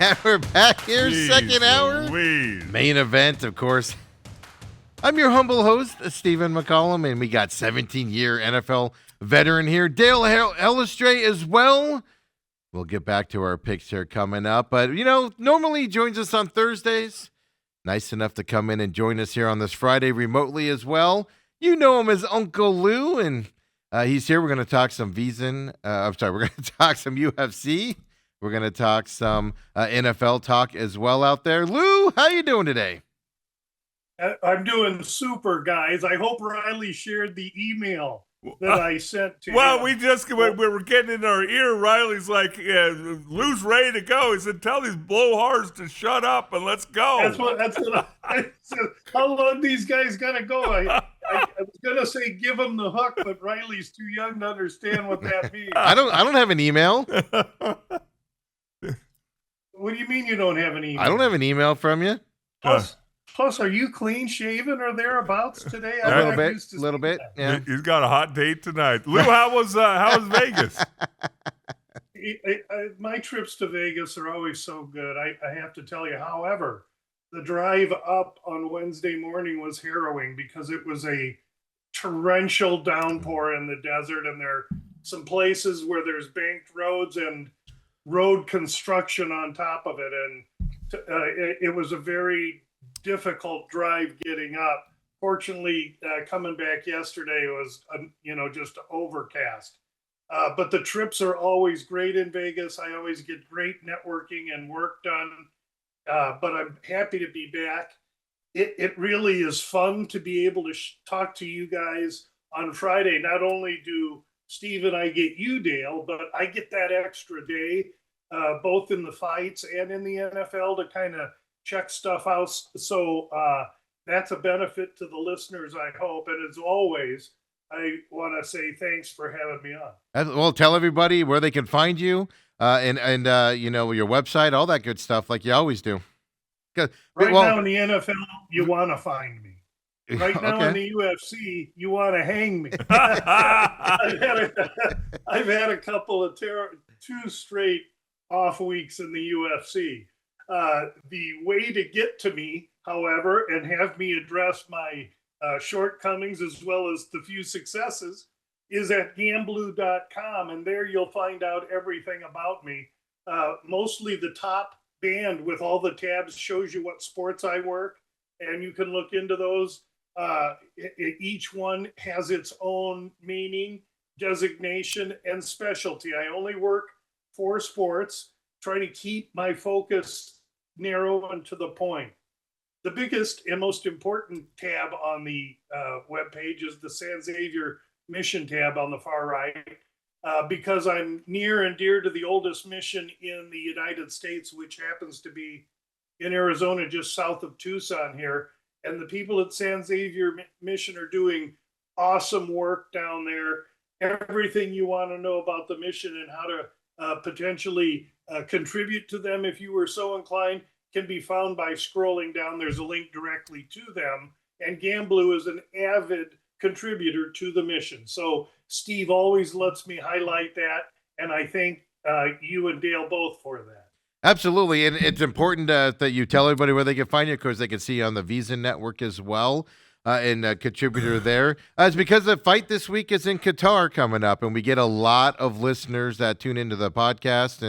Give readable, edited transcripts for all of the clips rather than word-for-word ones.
And we're back here, Jeez second hour. Louise. Main event, of course. I'm your humble host, Stephen McCollum, and we got 17-year NFL veteran here, Dale Ellestrade as well. We'll get back to our picks here coming up. But, normally he joins us on Thursdays. Nice enough to come in and join us here on this Friday remotely as well. You know him as Uncle Lou, and he's here. We're going to talk some VSIN. We're going to talk some UFC. We're going to talk some NFL talk as well out there. Lou, how you doing today? I'm doing super, guys. I hope Riley shared the email that I sent to Well, him. we were getting in our ear. Riley's like, Lou's ready to go. He said, tell these blowhards to shut up and let's go. That's what I said. How long these guys got to go? I was going to say give them the hook, but Riley's too young to understand what that means. I don't have an email. What do you mean you don't have an email? I don't have an email from you. Plus, are you clean shaven or thereabouts today? A little bit. Yeah. He's got a hot date tonight. Lou, how was Vegas? My trips to Vegas are always so good. I have to tell you, however, the drive up on Wednesday morning was harrowing because it was a torrential downpour in the desert, and there are some places where there's banked roads and road construction on top of it, and it was a very difficult drive getting up. Fortunately, coming back yesterday was just overcast. But the trips are always great in Vegas. I always get great networking and work done. But I'm happy to be back. It really is fun to be able to talk to you guys on Friday. Not only do Steve and I get you, Dale, but I get that extra day, both in the fights and in the NFL, to kind of check stuff out. So that's a benefit to the listeners, I hope. And as always, I want to say thanks for having me on. Well, tell everybody where they can find you and your website, all that good stuff, like you always do. Now in the NFL, you want to find me. Right now okay. in the UFC, you want to hang me. I've had a couple of 2 straight off weeks in the UFC. The way to get to me, however, and have me address my shortcomings as well as the few successes is at gamblu.com, and there you'll find out everything about me. Mostly the top band with all the tabs shows you what sports I work, and you can look into those. Each one has its own meaning, designation, and specialty. I only work for sports, trying to keep my focus narrow and to the point. The biggest and most important tab on the webpage is the San Xavier Mission tab on the far right, because I'm near and dear to the oldest mission in the United States, which happens to be in Arizona, just south of Tucson here. And the people at San Xavier Mission are doing awesome work down there. Everything you want to know about the mission and how to potentially contribute to them, if you were so inclined, can be found by scrolling down. There's a link directly to them. And Gamblu is an avid contributor to the mission. So Steve always lets me highlight that. And I thank you and Dale both for that. Absolutely. And it's important that you tell everybody where they can find you, because they can see you on the VSIN network as well. And a contributor there. It's because the fight this week is in Qatar coming up, and we get a lot of listeners that tune into the podcast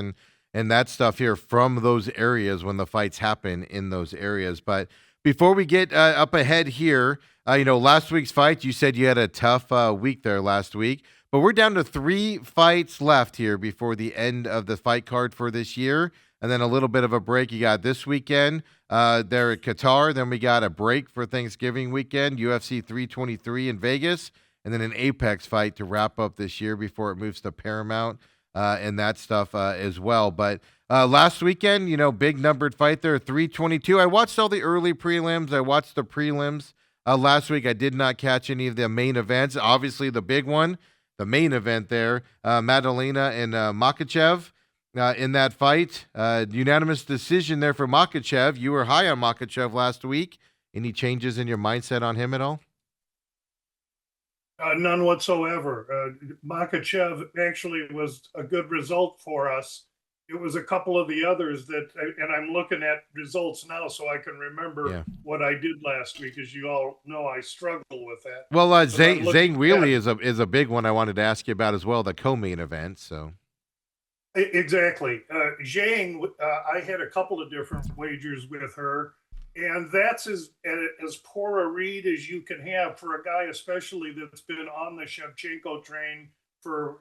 and that stuff here from those areas when the fights happen in those areas. But before we get up ahead here, last week's fight, you said you had a tough week there last week, but we're down to 3 fights left here before the end of the fight card for this year. And then a little bit of a break you got this weekend there at Qatar. Then we got a break for Thanksgiving weekend, UFC 323 in Vegas, and then an Apex fight to wrap up this year before it moves to Paramount and that stuff as well. But last weekend, big numbered fight there, 322. I watched all the early prelims. I watched the prelims last week. I did not catch any of the main events. Obviously, the big one, the main event there, Madalena and Makhachev. In that fight, unanimous decision there for Makhachev. You were high on Makhachev last week. Any changes in your mindset on him at all? None whatsoever. Makhachev actually was a good result for us it was a couple of the others that, and I'm looking at results now so I can remember Yeah. what I did last week. As you all know, I struggle with that. Well, But I'm Zane looking Wheatley at is a big one I wanted to ask you about as well, the co-main event. So exactly. Zhang, I had a couple of different wagers with her, and that's as poor a read as you can have for a guy, especially that's been on the Shevchenko train for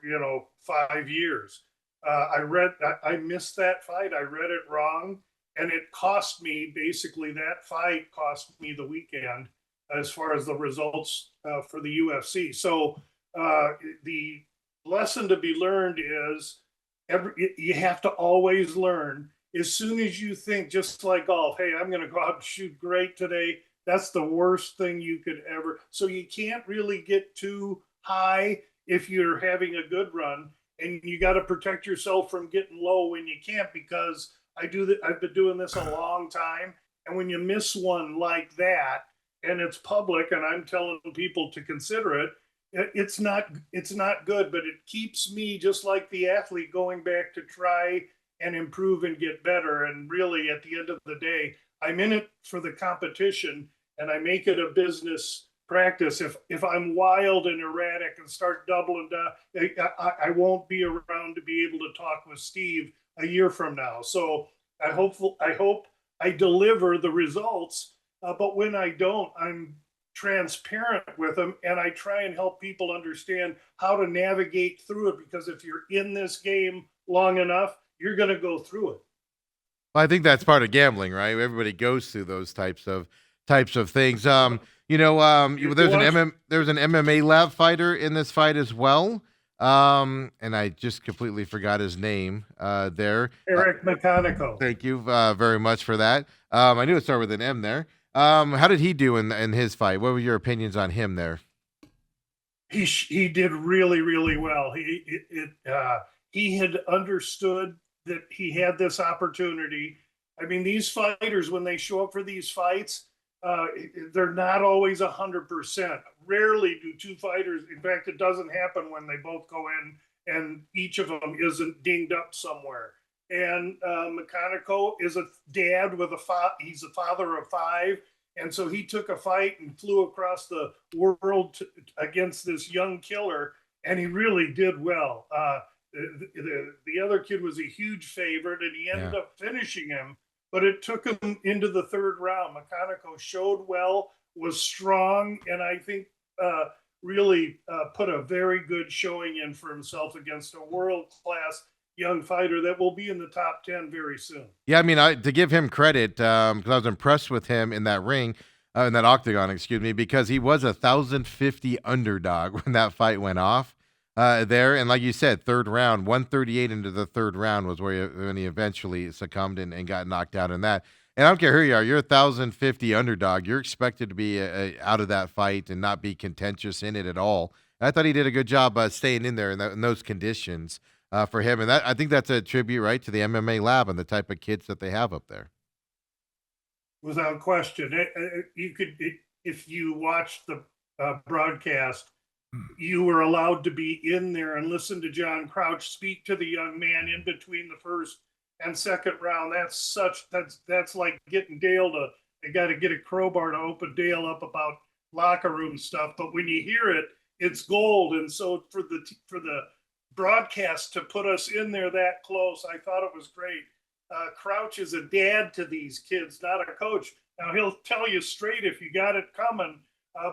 5 years. I missed that fight. I read it wrong, and it cost me basically that fight cost me the weekend as far as the results for the UFC. So the lesson to be learned is you have to always learn. As soon as you think, just like golf, hey, I'm going to go out and shoot great today, that's the worst thing you could ever. So you can't really get too high if you're having a good run, and you got to protect yourself from getting low when you can't, because I've been doing this a long time, and when you miss one like that, and it's public, and I'm telling people to consider it, it's not good, but it keeps me, just like the athlete, going back to try and improve and get better. And really, at the end of the day, I'm in it for the competition, and I make it a business practice. If I'm wild and erratic and start doubling down, I won't be around to be able to talk with Steve a year from now. So I hope I deliver the results, but when I don't, I'm transparent with them, and I try and help people understand how to navigate through it, because if you're in this game long enough, you're going to go through it. well, I think that's part of gambling, right? Everybody goes through those types of things. There's an MMA lab fighter in this fight as well. And I just completely forgot his name there. Eric McConico. Thank you very much for that. I knew it started with an M there. How did he do in his fight? What were your opinions on him there? He did really well. He had understood that he had this opportunity. I mean, these fighters, when they show up for these fights, they're not always 100%. Rarely do two fighters. In fact, it doesn't happen when they both go in and each of them isn't dinged up somewhere. And McConico is a dad with he's a father of 5. And so he took a fight and flew across the world against this young killer, and he really did well. The other kid was a huge favorite, and he ended up finishing him, but it took him into the 3rd round. McConico showed well, was strong, and I think really put a very good showing in for himself against a world-class young fighter that will be in the top 10 very soon. Yeah, I mean, to give him credit, because I was impressed with him in that ring, in that octagon, excuse me, because he was 1,050 underdog when that fight went off there. And like you said, 3rd round, 138 into the 3rd round was when he eventually succumbed and got knocked out in that. And I don't care who you are, you're 1,050 underdog. You're expected to be out of that fight and not be contentious in it at all. And I thought he did a good job staying in there in those conditions. For him, and I think that's a tribute, right, to the MMA lab and the type of kids that they have up there. Without question, if you watched the broadcast, you were allowed to be in there and listen to John Crouch speak to the young man in between the 1st and 2nd round. That's like getting Dale to. They got to get a crowbar to open Dale up about locker room stuff. But when you hear it, it's gold. And so for the broadcast to put us in there that close, I thought it was great. Crouch is a dad to these kids, not a coach. Now, he'll tell you straight if you got it coming,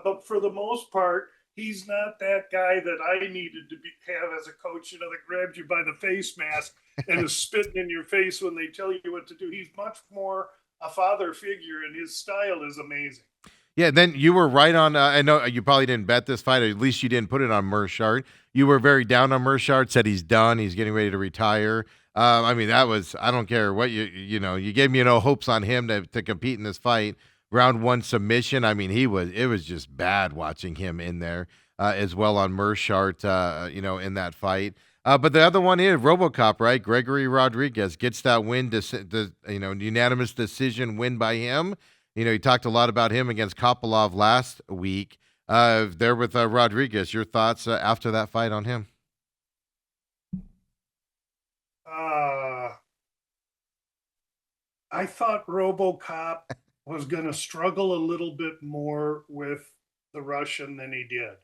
but for the most part, he's not that guy that I needed to have as a coach, that grabs you by the face mask and is spitting in your face when they tell you what to do. He's much more a father figure, and his style is amazing. Yeah, then you were right on. I know you probably didn't bet this fight, or at least you didn't put it on Mershart. You were very down on Mershart, said he's done, he's getting ready to retire. I mean, that was, I don't care what you gave me no hopes on him to compete in this fight. Round 1 submission. I mean, it was just bad watching him in there as well on Mershart, in that fight. But the other one is RoboCop, right? Gregory Rodriguez gets that win, unanimous decision win by him. You talked a lot about him against Kopolov last week. There with Rodriguez, your thoughts after that fight on him? I thought RoboCop was going to struggle a little bit more with the Russian than he did.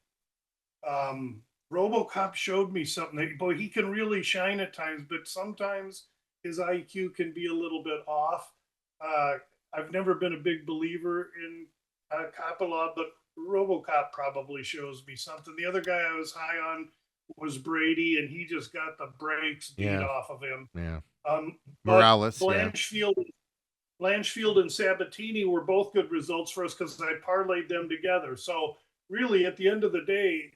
RoboCop showed me something that, boy, he can really shine at times, but sometimes his IQ can be a little bit off. Uh, I've never been a big believer in Coppola, but RoboCop probably shows me something. The other guy I was high on was Brady, and he just got the brakes beat Yeah. off of him. Yeah. But Morales. Yeah. Blanchfield and Sabatini were both good results for us because I parlayed them together. So really, at the end of the day,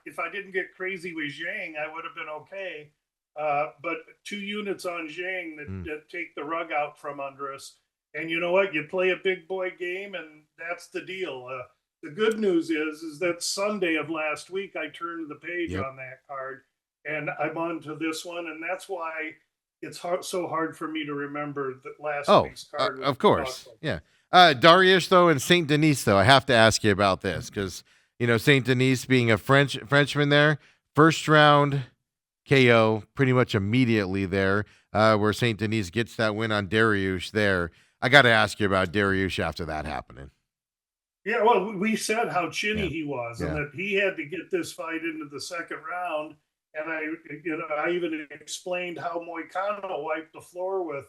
if I didn't get crazy with Zhang, I would have been okay. But 2 units on Zhang that take the rug out from under us. And you know what? You play a big boy game, and that's the deal. The good news is that Sunday of last week, I turned the page on that card, and I'm on to this one, and that's why it's so hard for me to remember that last week's card. Of course. Yeah. Dariush, though, and St. Denis, though, I have to ask you about this because, St. Denis being a Frenchman there, first round KO pretty much immediately there, where St. Denis gets that win on Dariush there. I got to ask you about Dariush after that happening. Yeah, well, we said how chinny he was and that he had to get this fight into the second round. And I even explained how Moicano wiped the floor with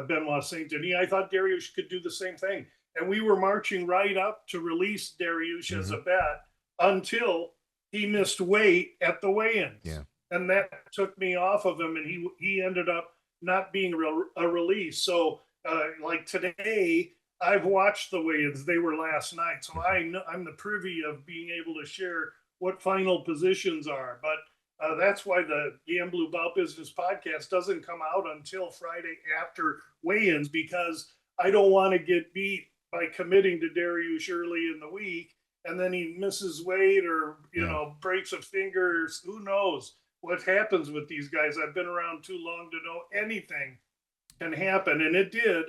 Benoit Saint Denis. I thought Dariush could do the same thing. And we were marching right up to release Dariush as a bet until he missed weight at the weigh-ins. Yeah. And that took me off of him, and he ended up not being a release. So, like today, I've watched the weigh-ins. They were last night. So I'm the privy of being able to share what final positions are. But that's why the Gambling About Business podcast doesn't come out until Friday after weigh-ins, because I don't want to get beat by committing to Dariush early in the week, and then he misses weight or, breaks a finger. Who knows what happens with these guys? I've been around too long to know anything can happen, and it did.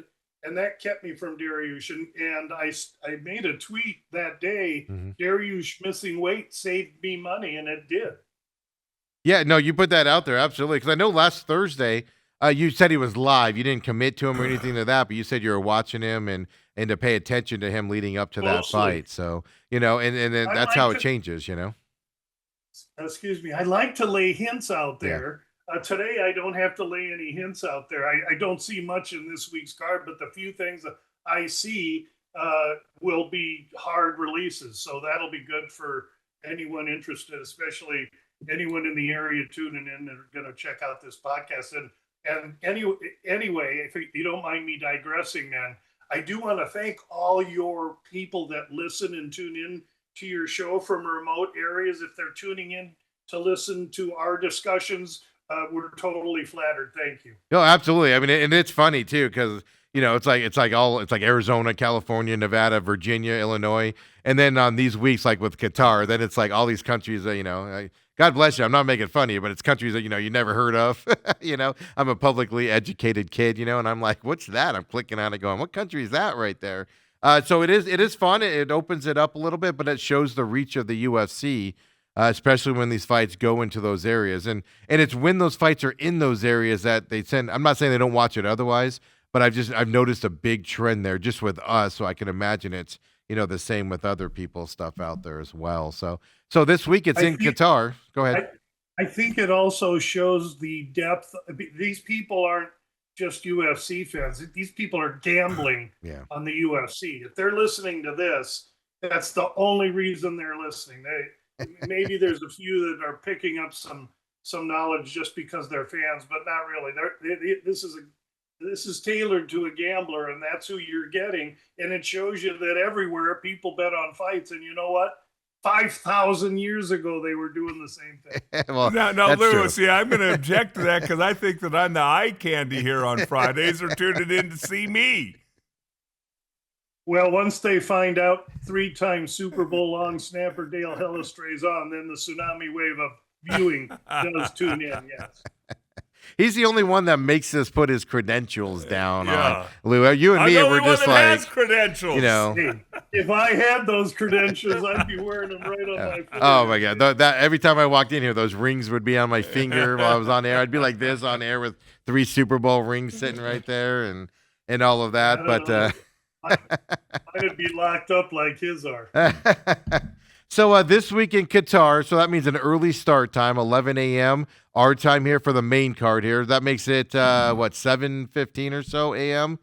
And that kept me from Dariush. And I made a tweet that day, Dariush missing weight saved me money, and it did. Yeah, no, you put that out there, absolutely. Because I know last Thursday, you said he was live. You didn't commit to him or anything to that, but you said you were watching him and to pay attention to him leading up to that fight. So, and then that's how it changes, Excuse me. I like to lay hints out there. Today, I don't have to lay any hints out there. I don't see much in this week's card, but the few things that I see will be hard releases. So that'll be good for anyone interested, especially anyone in the area tuning in and are going to check out this podcast. And anyway, if you don't mind me digressing, man, I do want to thank all your people that listen and tune in to your show from remote areas. If they're tuning in to listen to our discussions, we're totally flattered. Thank you. No, absolutely. I mean, and it's funny too, because it's like Arizona, California, Nevada, Virginia, Illinois, and then on these weeks, like with Qatar, then it's like all these countries that God bless you. I'm not making fun of you, but it's countries that you never heard of. I'm a publicly educated kid, and I'm like, what's that? I'm clicking on it, going, what country is that right there? So it is fun. It opens it up a little bit, but it shows the reach of the UFC. Especially when these fights go into those areas. And it's when those fights are in those areas that they send. I'm not saying they don't watch it otherwise, but I've noticed a big trend there just with us. So I can imagine it's, the same with other people's stuff out there as well. So this week it's in Qatar. Go ahead. I think it also shows the depth. These people aren't just UFC fans. These people are gambling on the UFC. If they're listening to this, that's the only reason they're listening. Maybe there's a few that are picking up some knowledge just because they're fans, but not really. This is tailored to a gambler, and that's who you're getting. And it shows you that everywhere people bet on fights. And you know what? 5,000 years ago, they were doing the same thing. Well, now, Lewis, I'm going to object to that because I think that I'm the eye candy here on Fridays. They're tuning in to see me. Well, once they find out 3-time Super Bowl long snapper Dale Hellestray's on, then the tsunami wave of viewing does tune in, yes. He's the only one that makes us put his credentials down Yeah. on Lou. You and I'm me, the we're only one just that like, has credentials. you know. Hey, if I had those credentials, I'd be wearing them right on my forehead. Oh my God! That every time I walked in here, those rings would be on my finger while I was on air. I'd be like this on air with 3 Super Bowl rings sitting right there, and all of that. I But don't know. I'd be locked up like his are. so this week in Qatar, so that means an early start time, 11 a.m. our time here for the main card here. That makes it 7:15 or so a.m.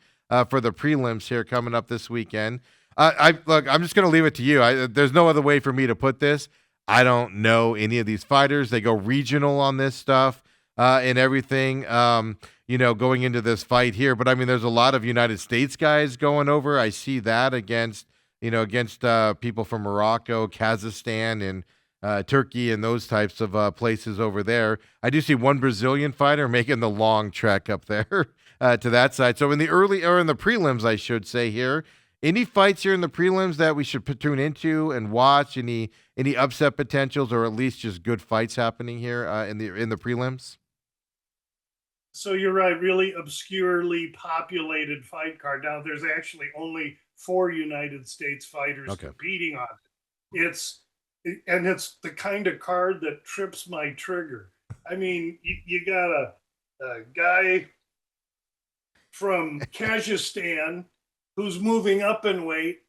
For the prelims here coming up this weekend. Look, I'm just going to leave it to you. There's no other way for me to put this. I don't know any of these fighters. They go regional on this stuff and everything, going into this fight here. But, I mean, there's a lot of United States guys going over. I see that against people from Morocco, Kazakhstan, and Turkey and those types of places over there. I do see one Brazilian fighter making the long trek up there to that side. So in the prelims, I should say here, any fights here in the prelims that we should tune into and watch? Any upset potentials, or at least just good fights happening here in the prelims? So you're right, really obscurely populated fight card. Now there's actually only 4 United States fighters competing on it. It's the kind of card that trips my trigger. I mean, you got a guy from Kazakhstan who's moving up in weight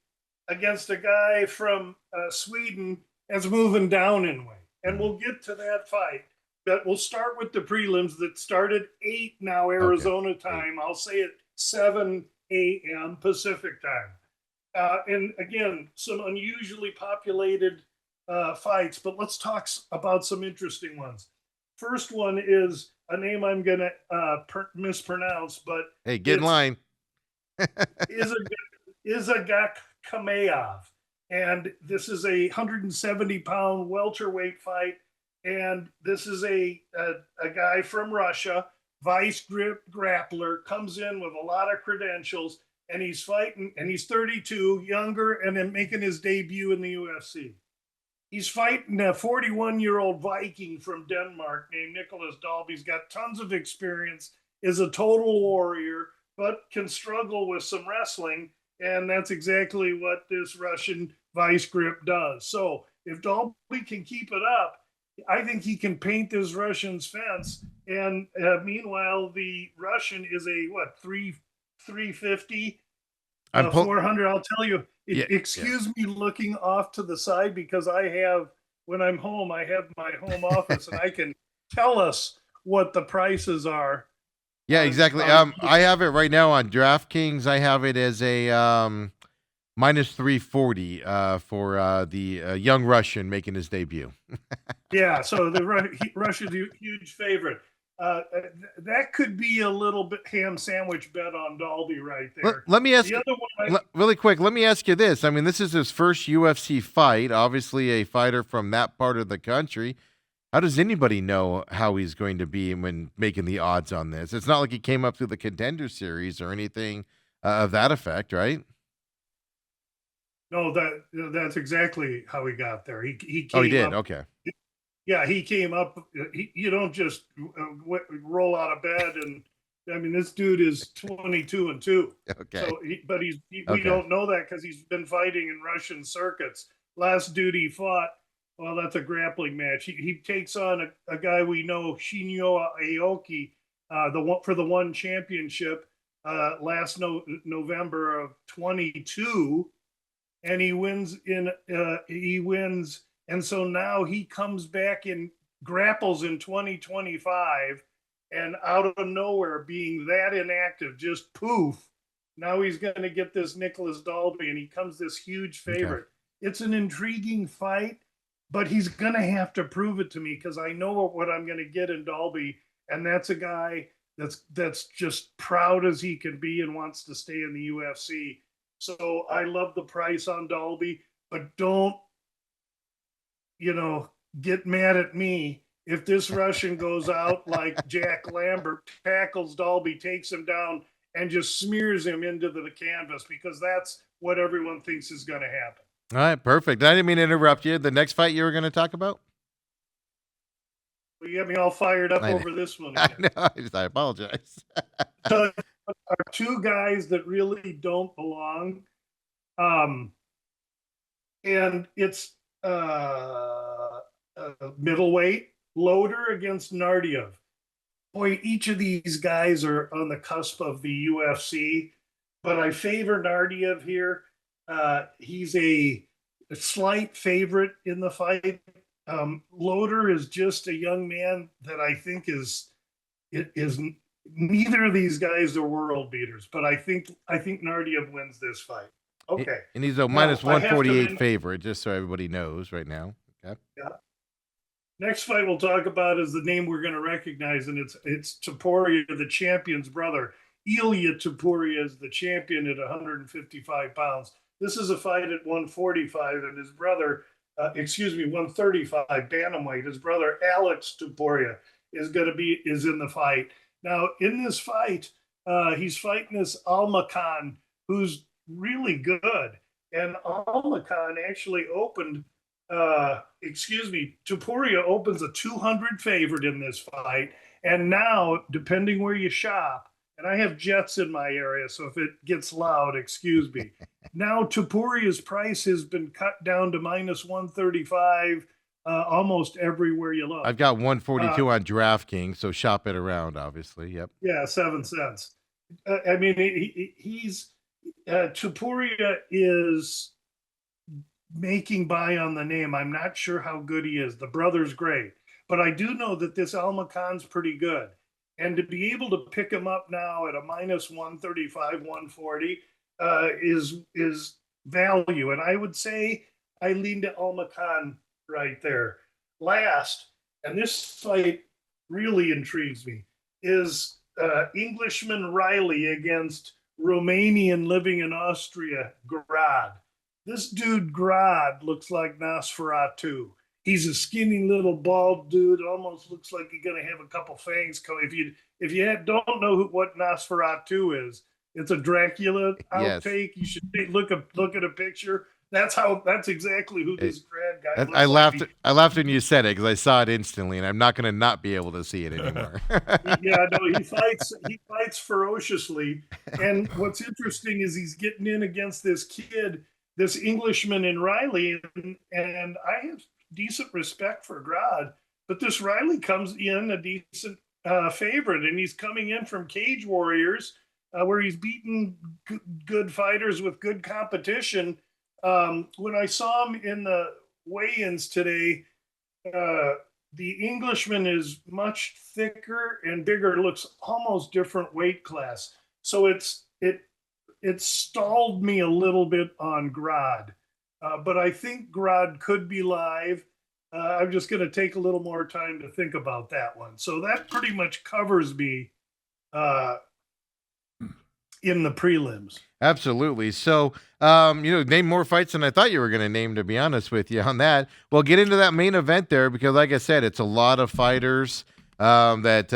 against a guy from Sweden that's moving down in weight. And we'll get to that fight. But we'll start with the prelims that start at 8 now Arizona time. I'll say at 7 a.m. Pacific time. And again, some unusually populated fights, but let's talk about some interesting ones. First one is a name I'm going to mispronounce, but hey, get in line. Izagak Kameyev. And this is a 170-pound welterweight fight. And this is a guy from Russia, vice grip grappler, comes in with a lot of credentials, and he's fighting, and he's 32, younger, and then making his debut in the UFC. He's fighting a 41-year-old Viking from Denmark named Nicholas Dalby. He's got tons of experience, is a total warrior, but can struggle with some wrestling, and that's exactly what this Russian vice grip does. So if Dalby can keep it up, I think he can paint this Russian's fence. And meanwhile, the Russian is a 350, 400. I'll tell you. Excuse me looking off to the side, because when I'm home, I have my home office and I can tell us what the prices are. Yeah, exactly. I have it right now on DraftKings. I have it as a minus 340 for the young Russian making his debut. Yeah, so the Russia's a huge favorite. That could be a little bit ham sandwich bet on Dalby right there. Let me ask you, really quick, let me ask you this. I mean, this is his first UFC fight, obviously a fighter from that part of the country. How does anybody know how he's going to be when making the odds on this? It's not like he came up through the Contender Series or anything of that effect, right? No, that's exactly how he got there. He came he did? Up, okay. Yeah, he came up. You don't just roll out of bed and. I mean, this dude is 22-2. Okay. So, we don't know that because he's been fighting in Russian circuits. Last dude he fought, well, that's a grappling match. He takes on a guy we know, Shinyo Aoki, for the one championship last November of 22, and he wins. And so now he comes back and grapples in 2025. And out of nowhere, being that inactive, just poof, now he's going to get this Nicholas Dalby, and he comes this huge favorite. Okay. It's an intriguing fight, but he's going to have to prove it to me, because I know what I'm going to get in Dalby, and that's a guy that's just proud as he can be and wants to stay in the UFC. So I love the price on Dalby, but don't, get mad at me. If this Russian goes out like Jack Lambert, tackles Dalby, takes him down, and just smears him into the canvas, because that's what everyone thinks is going to happen. All right, perfect. I didn't mean to interrupt you. The next fight you were going to talk about? You got me all fired up I know. over this one I again. know. I apologize. So are two guys that really don't belong. Um, and it's middleweight Loader against Nardiev. Boy, each of these guys are on the cusp of the UFC, but I favor Nardiev here. He's a slight favorite in the fight. Loader is just a young man that I think is neither of these guys are world beaters, but I think Nardiev wins this fight. Okay. And he's a Now, minus I have to 148 favorite, just so everybody knows right now. Okay. Yeah. Next fight we'll talk about is the name we're going to recognize, and it's Topuria, the champion's brother. Ilya Topuria is the champion at 155 pounds. This is a fight at 145, and his brother, 135 bantamweight. His brother Alex Topuria is in the fight. Now in this fight, he's fighting this Almacan, who's really good, and Almacan actually opened. Topuria opens a 200 favorite in this fight. And now, depending where you shop, and I have Jets in my area, so if it gets loud, excuse me. Now, Topuria's price has been cut down to minus 135 almost everywhere you look. I've got 142 on DraftKings, so shop it around, obviously. Yep. Yeah, 7 cents. I mean, Topuria is making by on the name. I'm not sure how good he is. The brother's great, but I do know that this Almacan's pretty good. And to be able to pick him up now at a minus 135, 140 is value. And I would say I lean to Almacan right there. Last, and this fight really intrigues me, is Englishman Riley against Romanian living in Austria, Grad. This dude Grad looks like Nosferatu. He's a skinny little bald dude. Almost looks like he's gonna have a couple fangs coming. If you don't know what Nosferatu is, it's a Dracula outtake. Yes. You should look at a picture. That's exactly who this Grad guy looks like. I laughed when you said it because I saw it instantly, and I'm not going to not be able to see it anymore. Yeah, no, he fights ferociously. And what's interesting is he's getting in against this kid, this Englishman in Riley, and I have decent respect for Grad, but this Riley comes in a decent favorite, and he's coming in from Cage Warriors, where he's beaten good fighters with good competition. When I saw him in the weigh-ins today, the Englishman is much thicker and bigger, looks almost different weight class. So it stalled me a little bit on Grad, but I think Grad could be live. I'm just going to take a little more time to think about that one. So that pretty much covers me in the prelims. Absolutely. So, name more fights than I thought you were going to name, to be honest with you on that. Well, get into that main event there because, like I said, it's a lot of fighters I'm going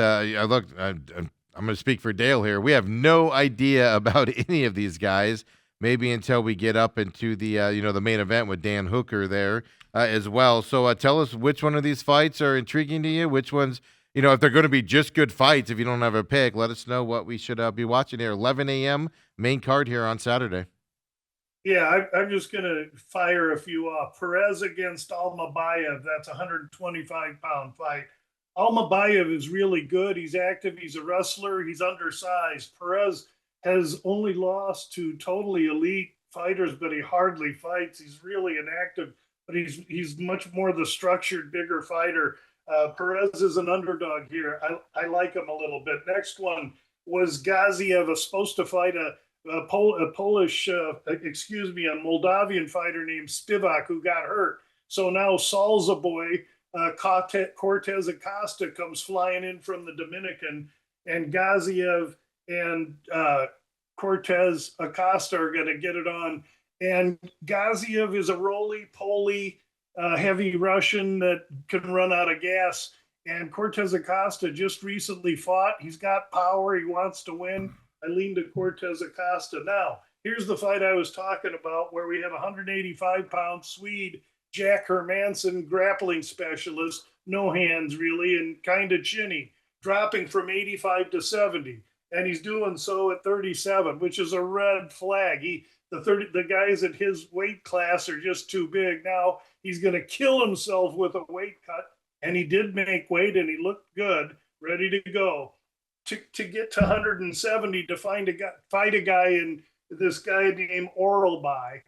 to speak for Dale here. We have no idea about any of these guys, maybe until we get up into the, the main event with Dan Hooker there as well. So tell us which one of these fights are intriguing to you, which ones, if they're going to be just good fights, if you don't have a pick, let us know what we should be watching here. 11 a.m. main card here on Saturday. Yeah, I'm just going to fire a few off. Perez against Almabayev. That's a 125-pound fight. Almabayev is really good. He's active. He's a wrestler. He's undersized. Perez has only lost to totally elite fighters, but he hardly fights. He's really inactive, but he's much more the structured, bigger fighter. Perez is an underdog here. I like him a little bit. Next one was Gaziev, supposed to fight a Moldavian fighter named Spivak who got hurt. So now Salsa boy, Cortez Acosta comes flying in from the Dominican, and Gaziev and Cortez Acosta are going to get it on. And Gaziev is a roly-poly heavy Russian that can run out of gas. And Cortez Acosta just recently fought. He's got power. He wants to win. I lean to Cortez Acosta. Now, here's the fight I was talking about where we have a 185-pound Swede, Jack Hermansson, grappling specialist, no hands really, and kind of chinny, dropping from 85 to 70. And he's doing so at 37, which is a red flag. The guys at his weight class are just too big. Now he's going to kill himself with a weight cut. And he did make weight and he looked good, ready to go. To get to 170 to fight a guy in this guy named Oralby.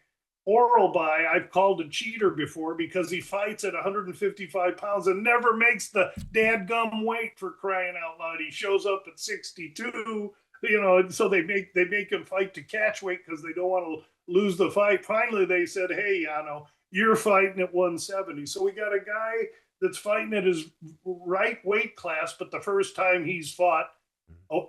Oralby, I've called a cheater before because he fights at 155 pounds and never makes the dadgum weight, for crying out loud. He shows up at 62, and so they make him fight to catch weight because they don't want to lose the fight. Finally, they said, "Hey, Yano, you're fighting at 170." So we got a guy that's fighting at his right weight class, but the first time he's fought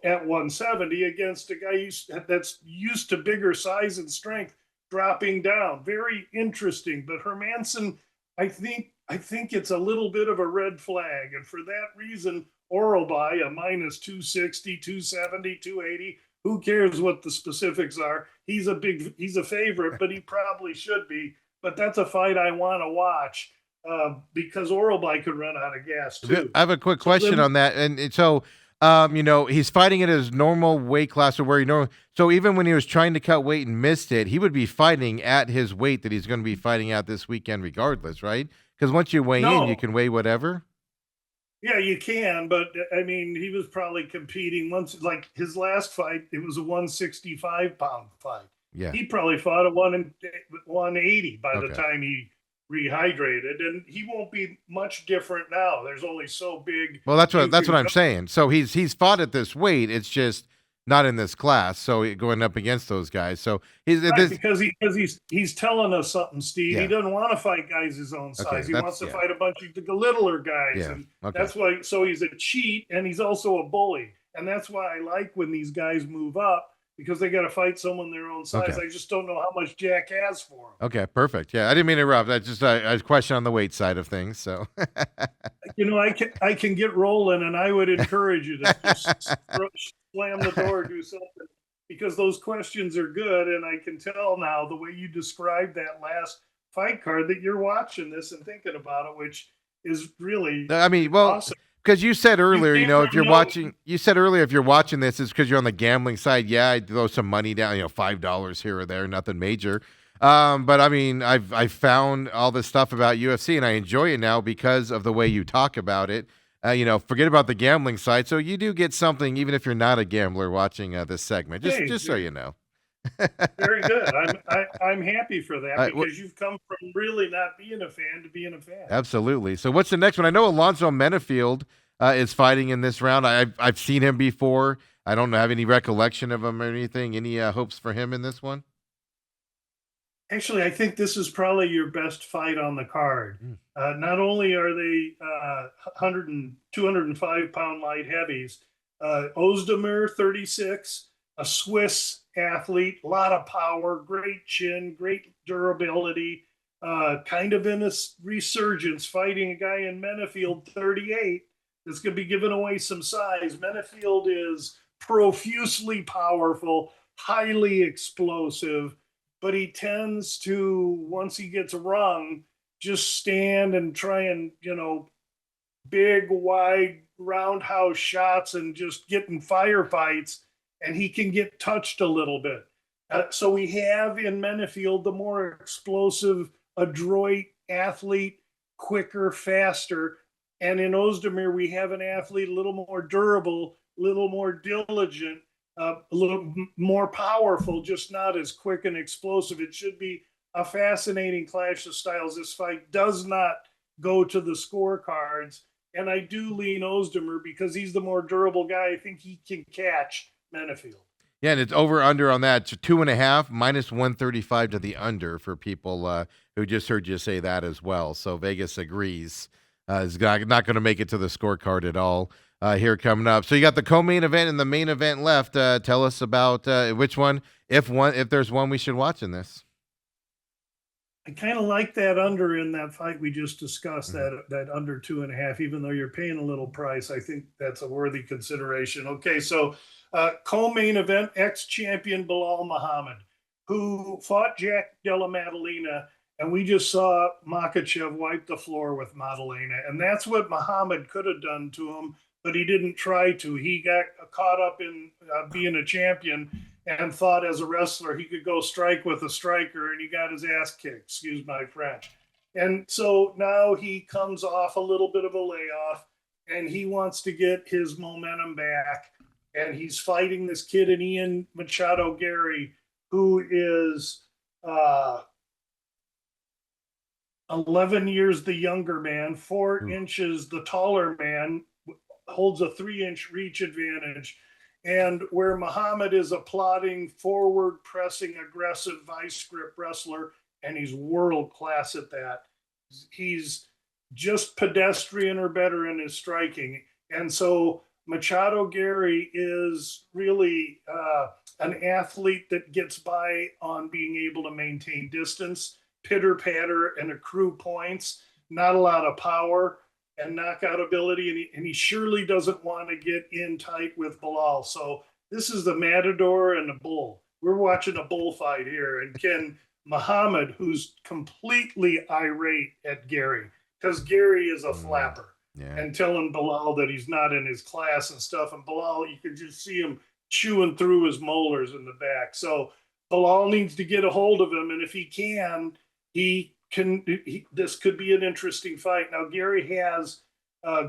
at 170 against a guy that's used to bigger size and strength, dropping down. Very interesting. But Hermanson, I think it's a little bit of a red flag. And for that reason, Oralby, a minus 260, 270, 280. Who cares what the specifics are? He's a favorite, but he probably should be. But that's a fight I want to watch because Oralby could run out of gas too. I have a quick question on that. And so, he's fighting at his normal weight class or where he normally. So even when he was trying to cut weight and missed it, he would be fighting at his weight that he's going to be fighting at this weekend, regardless, right? Because once you weigh in, you can weigh whatever. Yeah, you can, but I mean, he was probably competing once. Like his last fight, it was a 165-pound fight. Yeah, he probably fought at 180 by the time he rehydrated, and he won't be much different now. There's only so big. Well, that's what I'm saying. So he's fought at this weight. It's just not in this class. So going up against those guys. So because he's telling us something, Steve. Yeah. He doesn't want to fight guys his own size. He wants to fight a bunch of the littler guys, and that's why. So he's a cheat, and he's also a bully, and that's why I like when these guys move up. Because they got to fight someone their own size. I just don't know how much Jack has for them. Okay, perfect. Yeah, I didn't mean to interrupt. I just a question on the weight side of things. So, I can get rolling, and I would encourage you to just slam the door, do something, because those questions are good, and I can tell now the way you described that last fight card that you're watching this and thinking about it, which is really awesome. Because you said earlier, if you're watching this, it's because you're on the gambling side. Yeah, I throw some money down, $5 here or there, nothing major. But I mean, I've found all this stuff about UFC, and I enjoy it now because of the way you talk about it. Forget about the gambling side. So you do get something, even if you're not a gambler, watching this segment. Just so you know. Very good. I'm happy for that because you've come from really not being a fan to being a fan. Absolutely. So what's the next one? I know Alonzo Menafield is fighting in this round. I've seen him before. I don't have any recollection of him or anything. Any hopes for him in this one? Actually, I think this is probably your best fight on the card. Not only are they 100 and 205-pound light heavies, Ozdemir, 36, a Swiss athlete, a lot of power, great chin, great durability, kind of in a resurgence, fighting a guy in Menafield, 38, that's going to be giving away some size. Menafield is profusely powerful, highly explosive, but he tends to, once he gets rung, just stand and try and, big, wide, roundhouse shots and just get in firefights, and he can get touched a little bit. So we have in Menafield the more explosive, adroit athlete, quicker, faster. And in Ozdemir, we have an athlete a little more durable, a little more diligent, a little more powerful, just not as quick and explosive. It should be a fascinating clash of styles. This fight does not go to the scorecards. And I do lean Ozdemir because he's the more durable guy. I think he can catch Menafield. Yeah, and it's over-under on that. 2.5, minus 135 to the under for people who just heard you say that as well. So Vegas agrees. Is not going to make it to the scorecard at all here coming up. So you got the co-main event and the main event left. Tell us about which one, if there's one we should watch in this. I kind of like that under in that fight we just discussed, that under 2.5, even though you're paying a little price. I think that's a worthy consideration. Okay, so co-main event, ex-champion Bilal Muhammad, who fought Jack Della Maddalena And we just saw Makhachev wipe the floor with Madalena. And that's what Muhammad could have done to him, but he didn't try to. He got caught up in being a champion and thought as a wrestler he could go strike with a striker, and he got his ass kicked, excuse my French. And so now he comes off a little bit of a layoff, and he wants to get his momentum back. And he's fighting this kid in Ian Machado Gary, who is 11 years the younger man, 4 inches the taller man, holds a 3-inch reach advantage. And where Muhammad is a plodding, forward pressing, aggressive vice grip wrestler, and he's world class at that. He's just pedestrian or better in his striking. And so Machado Gary is really an athlete that gets by on being able to maintain distance, pitter patter, and accrue points, not a lot of power and knockout ability. And he surely doesn't want to get in tight with Bilal. So this is the Matador and the Bull. We're watching a bullfight here. And can Muhammad, who's completely irate at Gary, because Gary is a flapper. Yeah. And telling Bilal that he's not in his class and stuff. And Bilal, you could just see him chewing through his molars in the back. So Bilal needs to get a hold of him. And if he can, this could be an interesting fight. Now, Gary has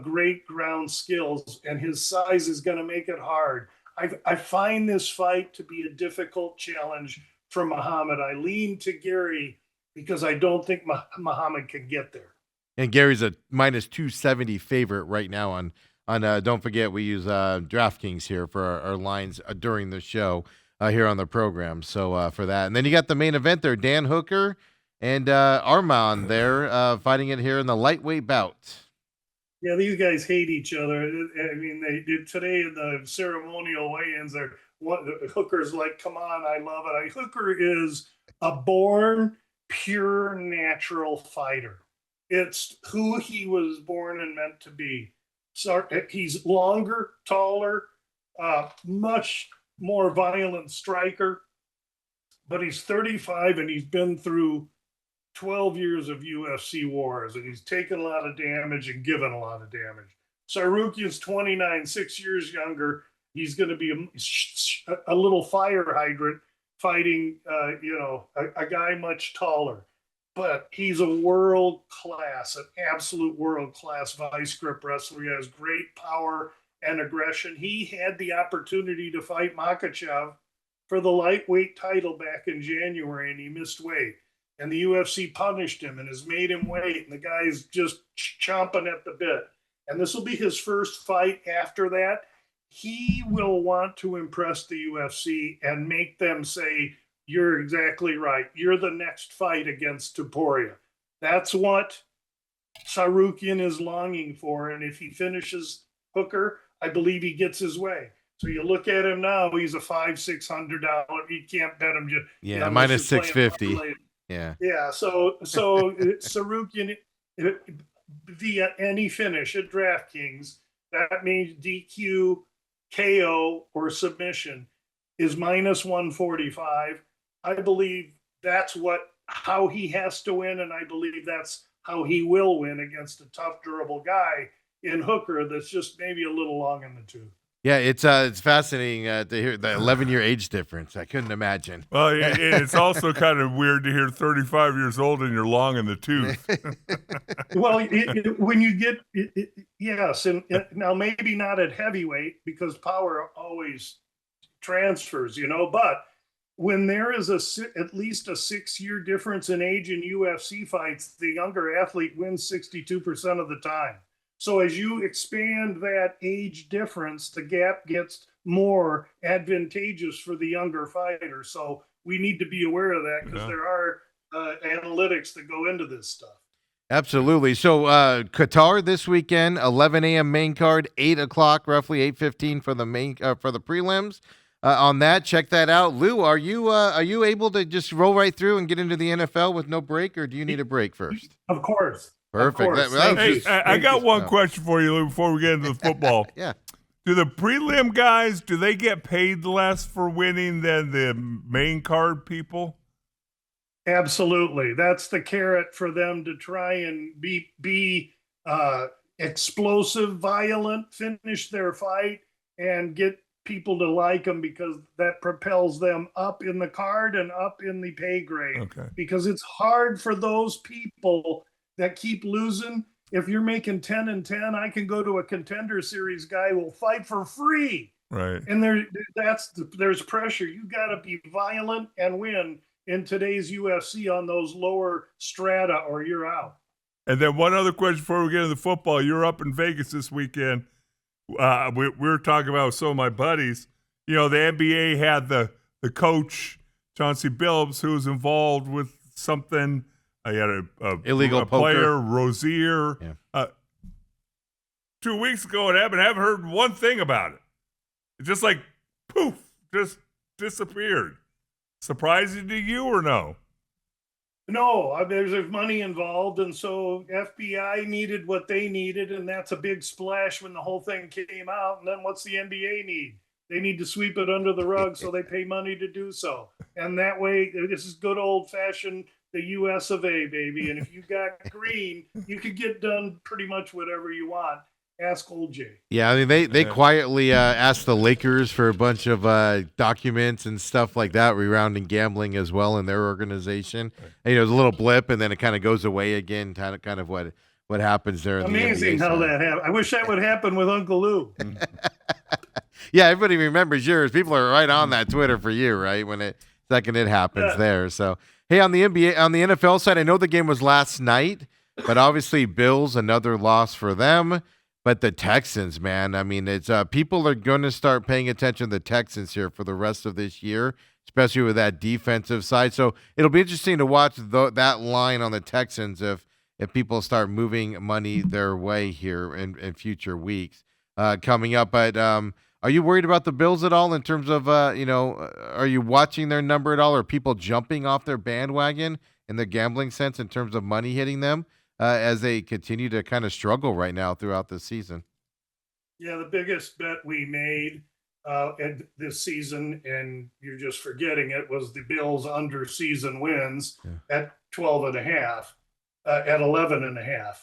great ground skills, and his size is going to make it hard. I find this fight to be a difficult challenge for Muhammad. I lean to Gary because I don't think Muhammad can get there. And Gary's a minus 270 favorite right now on don't forget, we use DraftKings here for our lines during the show here on the program. So for that. And then you got the main event there, Dan Hooker and Arman there fighting it here in the lightweight bout. Yeah, these guys hate each other. I mean, they did today in the ceremonial weigh-ins. Hooker's like, come on, I love it. Hooker is a born, pure, natural fighter. It's who he was born and meant to be. So he's longer, taller, much more violent striker, but he's 35 and he's been through 12 years of UFC wars, and he's taken a lot of damage and given a lot of damage. Sarukian's 29, 6 years younger. He's going to be a little fire hydrant fighting, a guy much taller. But he's a world-class, an absolute world-class vice grip wrestler. He has great power and aggression. He had the opportunity to fight Makhachev for the lightweight title back in January, and he missed weight. And the UFC punished him and has made him wait, and the guy's just chomping at the bit. And this will be his first fight after that. He will want to impress the UFC and make them say, you're exactly right. You're the next fight against Topuria. That's what Sarukian is longing for. And if he finishes Hooker, I believe he gets his way. So you look at him now, he's a $500-600. You can't bet him. Minus 650. Yeah. So Sarukian via any finish at DraftKings, that means DQ, KO, or submission, is minus 145. I believe that's how he has to win, and I believe that's how he will win against a tough, durable guy in Hooker that's just maybe a little long in the tooth. Yeah, it's fascinating to hear the 11-year age difference. I couldn't imagine. Well, it's also kind of weird to hear 35 years old and you're long in the tooth. Well, when you get yes, and now maybe not at heavyweight because power always transfers, but when there is at least a 6-year difference in age in UFC fights, the younger athlete wins 62% of the time. So as you expand that age difference, the gap gets more advantageous for the younger fighter. So we need to be aware of that because there are analytics that go into this stuff. Absolutely. So Qatar this weekend, 11 a.m. main card, 8 o'clock, roughly 8:15 for the main for the prelims. On that, check that out. Lou, are you able to just roll right through and get into the NFL with no break, or do you need a break first? Of course. Perfect. I got one question for you, Lou, before we get into the football. Yeah. Do the prelim guys, do they get paid less for winning than the main card people? Absolutely. That's the carrot for them to try and be explosive, violent, finish their fight, and get people to like them, because that propels them up in the card and up in the pay grade. Okay. Because it's hard for those people that keep losing. If you're making 10-10, I can go to a Contender Series guy who will fight for free. Right. And there's pressure. You got to be violent and win in today's UFC on those lower strata, or you're out. And then one other question before we get into football. You're up in Vegas this weekend. We were talking about with some of my buddies. You know, the NBA had the coach, Chauncey Billups, who was involved with something. I had a Illegal player, poker. Rozier. Yeah. 2 weeks ago it happened. I haven't heard one thing about it. It just like, poof, just disappeared. Surprising to you or no? No, there's money involved, and so FBI needed what they needed, and that's a big splash when the whole thing came out. And then what's the NBA need? They need to sweep it under the rug, so they pay money to do so. And that way, this is good old-fashioned the U.S. of A, baby. And if you got green, you could get done pretty much whatever you want. Ask old Jay. Yeah, I mean, they quietly asked the Lakers for a bunch of documents and stuff like that, rerounding gambling as well in their organization. And, it was a little blip, and then it kind of goes away again, kind of what happens there. Amazing how that happened. I wish that would happen with Uncle Lou. Yeah, everybody remembers yours. People are right on that Twitter for you, right? When it happens there. So, hey, on the NFL side, I know the game was last night, but obviously Bills, another loss for them. But the Texans, man, I mean, it's people are going to start paying attention to the Texans here for the rest of this year, especially with that defensive side. So it'll be interesting to watch that line on the Texans if people start moving money their way here in future weeks coming up. But are you worried about the Bills at all in terms of, are you watching their number at all? Are people jumping off their bandwagon in the gambling sense in terms of money hitting them? As they continue to kind of struggle right now throughout the season. Yeah, the biggest bet we made this season, and you're just forgetting it, was the Bills under season wins at 12.5, at 11.5.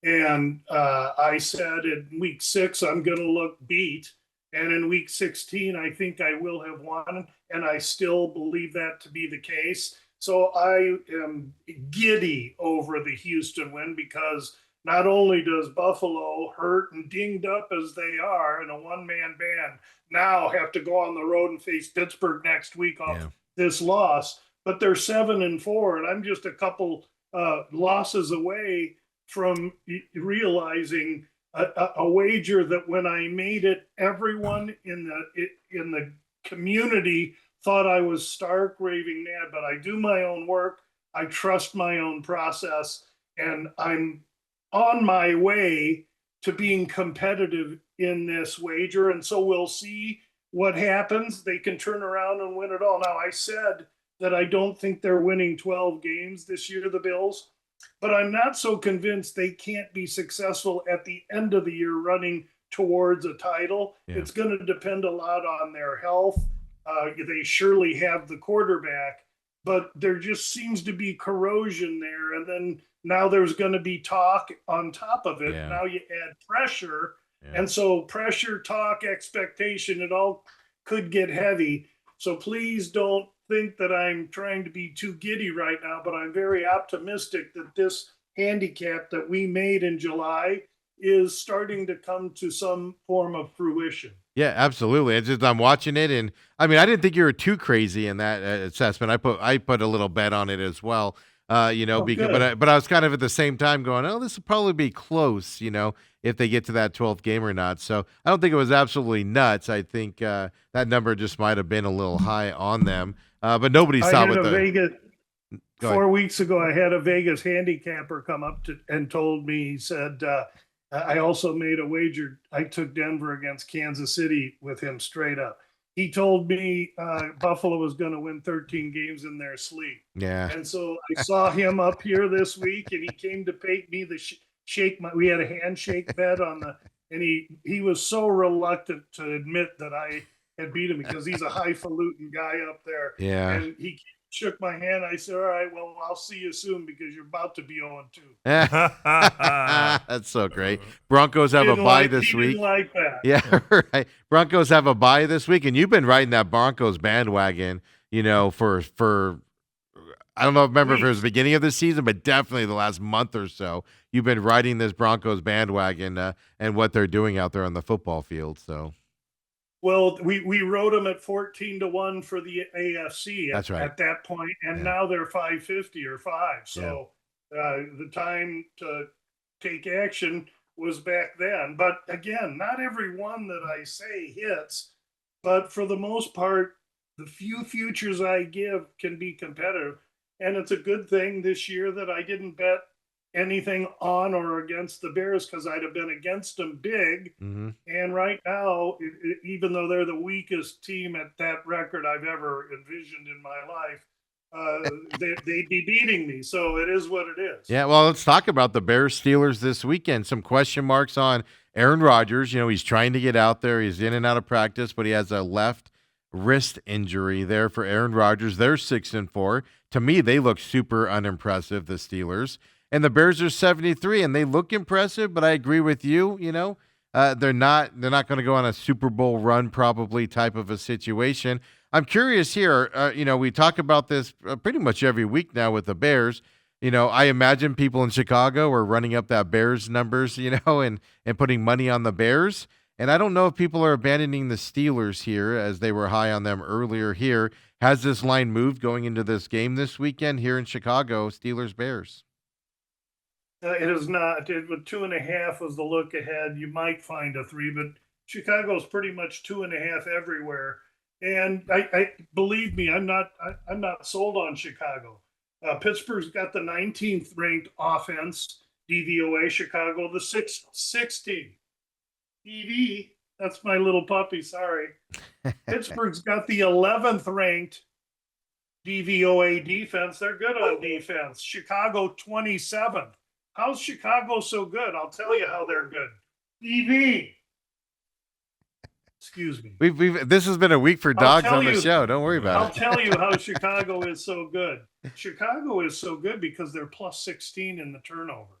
And I said in week 6, I'm going to look beat. And in week 16, I think I will have won. And I still believe that to be the case. So I am giddy over the Houston win, because not only does Buffalo, hurt and dinged up as they are in a one-man band, now have to go on the road and face Pittsburgh next week off this loss, but they're 7-4, and I'm just a couple losses away from realizing a wager that when I made it, everyone in the community thought I was stark raving mad, but I do my own work. I trust my own process, and I'm on my way to being competitive in this wager. And so we'll see what happens. They can turn around and win it all. Now, I said that I don't think they're winning 12 games this year, the Bills, but I'm not so convinced they can't be successful at the end of the year running towards a title. Yeah. It's going to depend a lot on their health. They surely have the quarterback, but there just seems to be corrosion there. And then now there's going to be talk on top of it. Yeah. Now you add pressure. Yeah. And so pressure, talk, expectation, it all could get heavy. So please don't think that I'm trying to be too giddy right now, but I'm very optimistic that this handicap that we made in July is starting to come to some form of fruition. Yeah, absolutely. It's just I'm watching it, and I mean, I didn't think you were too crazy in that assessment. I put a little bet on it as well, because but I was kind of at the same time going, oh, this will probably be close, if they get to that 12th game or not. So I don't think it was absolutely nuts. I think that number just might have been a little high on them, but nobody saw what Vegas. 4 weeks ago, I had a Vegas handicapper come up and told me, he said, I also made a wager. I took Denver against Kansas City with him straight up. He told me Buffalo was going to win 13 games in their sleep. Yeah. And so I saw him up here this week, and he came to pay me the shake. We had a handshake bet and he was so reluctant to admit that I had beat him because he's a highfalutin guy up there. Yeah. And he shook my hand. I said, all right, well, I'll see you soon because you're about to be 0-2. That's so great. Broncos have a bye this He week. didn't like that. Yeah, right. Broncos have a bye this week, and you've been riding that Broncos bandwagon, for I don't know, remember if it was the beginning of the season, but definitely the last month or so. You've been riding this Broncos bandwagon and what they're doing out there on the football field. So, well, we rode them at 14-1 for the AFC that's right. At that point, and now they're 550 or 5. So the time to take action was back then. But again, not every one that I say hits, but for the most part, the few futures I give can be competitive. And it's a good thing this year that I didn't bet anything on or against the Bears because I'd have been against them big. Mm-hmm. And right now, even though they're the weakest team at that record I've ever envisioned in my life, they'd be beating me. So it is what it is. Yeah, well, let's talk about the Bears-Steelers this weekend. Some question marks on Aaron Rodgers. He's trying to get out there. He's in and out of practice, but he has a left wrist injury there for Aaron Rodgers. They're 6-4. To me, they look super unimpressive, the Steelers. And the Bears are 73, and they look impressive, but I agree with you, they're not going to go on a Super Bowl run probably type of a situation. I'm curious here, we talk about this pretty much every week now with the Bears. I imagine people in Chicago are running up that Bears numbers, and putting money on the Bears. And I don't know if people are abandoning the Steelers here as they were high on them earlier here. Has this line moved going into this game this weekend here in Chicago, Steelers-Bears? It is not. With 2.5 was the look ahead. You might find a 3, but Chicago's pretty much 2.5 everywhere. And I believe me, I'm not sold on Chicago. Pittsburgh's got the 19th ranked offense, DVOA. Chicago the 16th. EV, that's my little puppy. Sorry. Pittsburgh's got the 11th ranked DVOA defense. They're good on defense. Chicago 27th. How's Chicago so good? I'll tell you how they're good. EV. Excuse me. This has been a week for dogs on the show. Don't worry about it. I'll tell you how Chicago is so good. Chicago is so good because they're plus 16 in the turnover.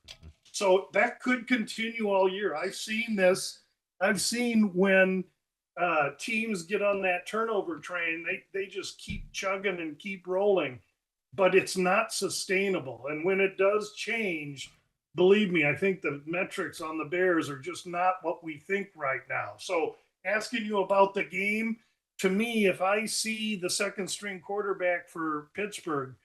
So that could continue all year. I've seen this. I've seen when teams get on that turnover train, they just keep chugging and keep rolling, but it's not sustainable. And when it does change, believe me, I think the metrics on the Bears are just not what we think right now. So asking you about the game, to me, if I see the second string quarterback for Pittsburgh,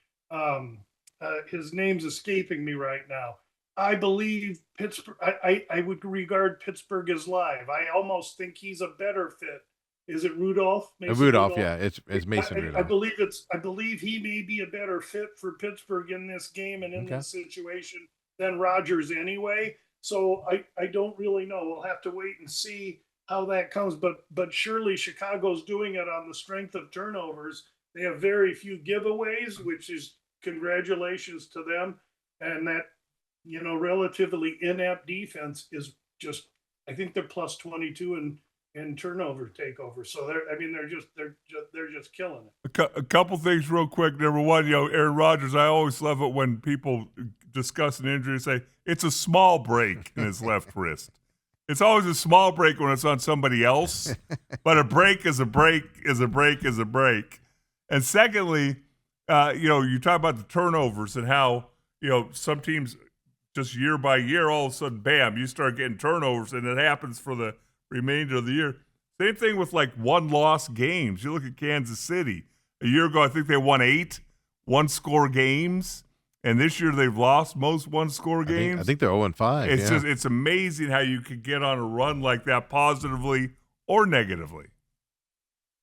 his name's escaping me right now. I believe Pittsburgh. I would regard Pittsburgh as live. I almost think he's a better fit. Is it Rudolph? Rudolph, yeah, it's Mason Rudolph. I believe he may be a better fit for Pittsburgh in this game and in this situation than Rodgers anyway. So I don't really know. We'll have to wait and see how that comes. But surely Chicago's doing it on the strength of turnovers. They have very few giveaways, which is congratulations to them. And that, relatively inept defense is just, I think they're plus 22 in turnover takeover. So they're just killing it. A couple things real quick. Number one, Aaron Rodgers, I always love it when people discuss an injury and say it's a small break in his left wrist. It's always a small break when it's on somebody else, but a break is a break is a break is a break. And secondly, you talk about the turnovers and how, some teams just year by year, all of a sudden, bam, you start getting turnovers, and it happens for the remainder of the year. Same thing with like one-loss games. You look at Kansas City. A year ago, I think they won 8 one-score games, and this year they've lost most one-score games. I think they're 0-5. It's amazing how you could get on a run like that positively or negatively.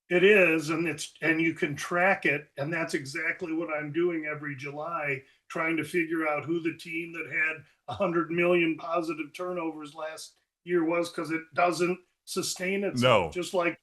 It is, and you can track it, and that's exactly what I'm doing every July, trying to figure out who the team that had 100 million positive turnovers last year was, because it doesn't sustain itself. No. Just like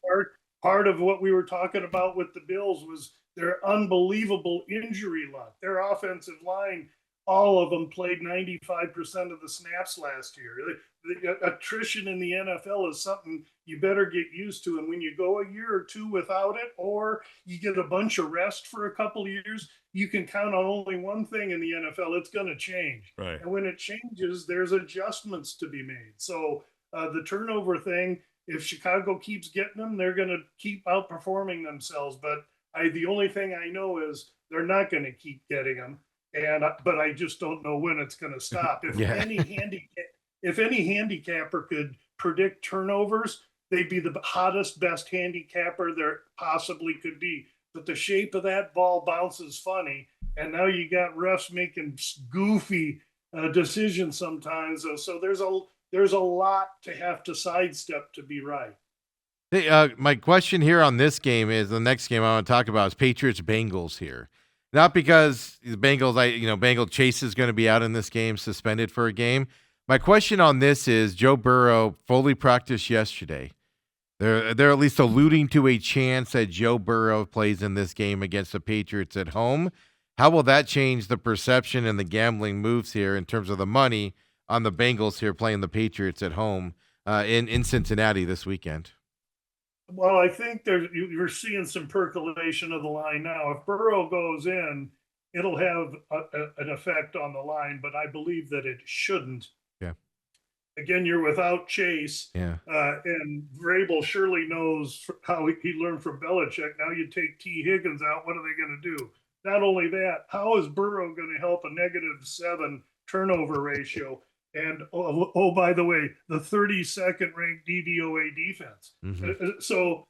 part of what we were talking about with the Bills was their unbelievable injury luck. Their offensive line all of them played 95% of the snaps last year. The attrition in the NFL is something you better get used to. And when you go a year or two without it, or you get a bunch of rest for a couple of years, you can count on only one thing in the NFL: it's going to change. Right. And when it changes, there's adjustments to be made. So the turnover thing, if Chicago keeps getting them, they're going to keep outperforming themselves. But the only thing I know is they're not going to keep getting them. But I just don't know when it's going to stop. Yeah. If any handicapper could predict turnovers, they'd be the hottest, best handicapper there possibly could be. But the shape of that ball bounces funny, and now you got refs making goofy decisions sometimes. So there's a lot to have to sidestep to be right. Hey, my question here on this game is the next game I want to talk about is Patriots-Bengals here. Not because the Bengals, Bengal Chase is going to be out in this game, suspended for a game. My question on this is Joe Burrow fully practiced yesterday. They're at least alluding to a chance that Joe Burrow plays in this game against the Patriots at home. How will that change the perception and the gambling moves here in terms of the money on the Bengals here playing the Patriots at home in Cincinnati this weekend? Well, I think you're seeing some percolation of the line now. If Burrow goes in, it'll have an effect on the line, but I believe that it shouldn't. Yeah. Again, you're without Chase. Yeah. And Vrabel surely knows how he learned from Belichick. Now you take T. Higgins out, what are they going to do? Not only that, how is Burrow going to help a -7 turnover ratio? And by the way, the 32nd ranked DVOA defense. Mm-hmm. So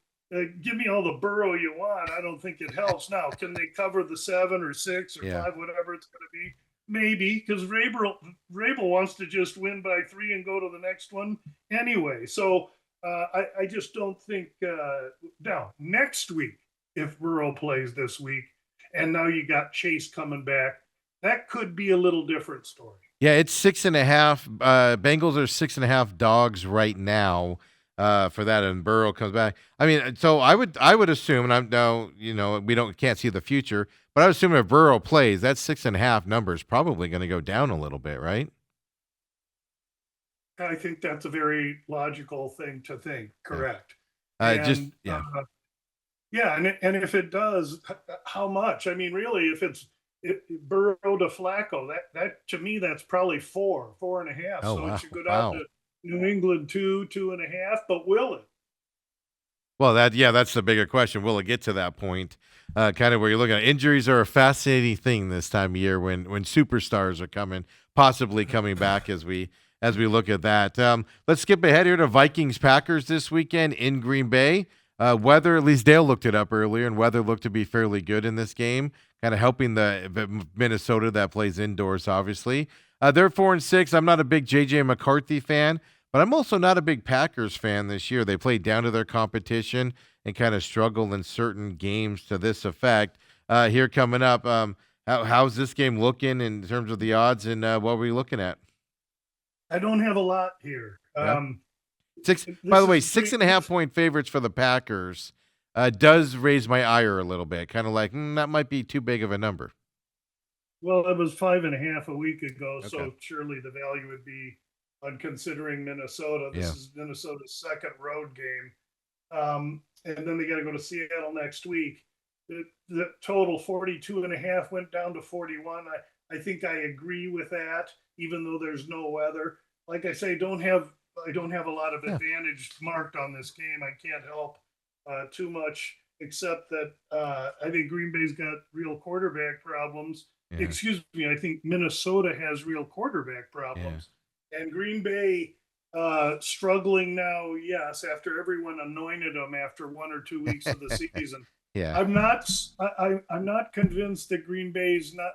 give me all the Burrow you want. I don't think it helps. Now, can they cover the 7 or 6 or 5, whatever it's going to be? Maybe, because Vrabel wants to just win by 3 and go to the next one anyway. So I just don't think now next week, if Burrow plays this week, and now you got Chase coming back, that could be a little different story. Yeah, it's 6.5. Bengals are 6.5 dogs right now for that, and Burrow comes back. I mean, so I would assume, and I'm now we can't see the future, but I would assume if Burrow plays, that 6.5 number is probably going to go down a little bit, right? I think that's a very logical thing to think. Correct. Yeah. And if it does, how much? I mean, really, if it's Burrow to Flacco, that to me, that's probably 4.5. Oh, so wow. it should go down to New England 2.5. But will it? Well, that's the bigger question. Will it get to that point? Kind of where you're looking at injuries are a fascinating thing this time of year when superstars are possibly coming back as we look at that. Let's skip ahead here to Vikings-Packers this weekend in Green Bay. Weather, at least Dale looked it up earlier, and weather looked to be fairly good in this game, kind of helping the Minnesota that plays indoors, obviously. They're 4-6. I'm not a big J.J. McCarthy fan, but I'm also not a big Packers fan this year. They played down to their competition and kind of struggle in certain games to this effect. Here coming up, how's this game looking in terms of the odds, and what were we looking at? I don't have a lot here. Yeah. By the way, 6.5 point favorites for the Packers does raise my ire a little bit. Kind of like that might be too big of a number. Well, it was 5.5 a week ago, Okay. so surely the value would be on considering Minnesota. This is Minnesota's second road game, and then they got to go to Seattle next week. The total 42.5 went down to 41. I think I agree with that, even though there's no weather. Like I say, I don't have a lot of advantage marked on this game. I can't help too much, except that I think Green Bay's got real quarterback problems. Yeah. Excuse me, I think Minnesota has real quarterback problems. Yeah. And Green Bay struggling now, yes, after everyone anointed them after 1 or 2 weeks of the season. Yeah. I'm not convinced that Green Bay's not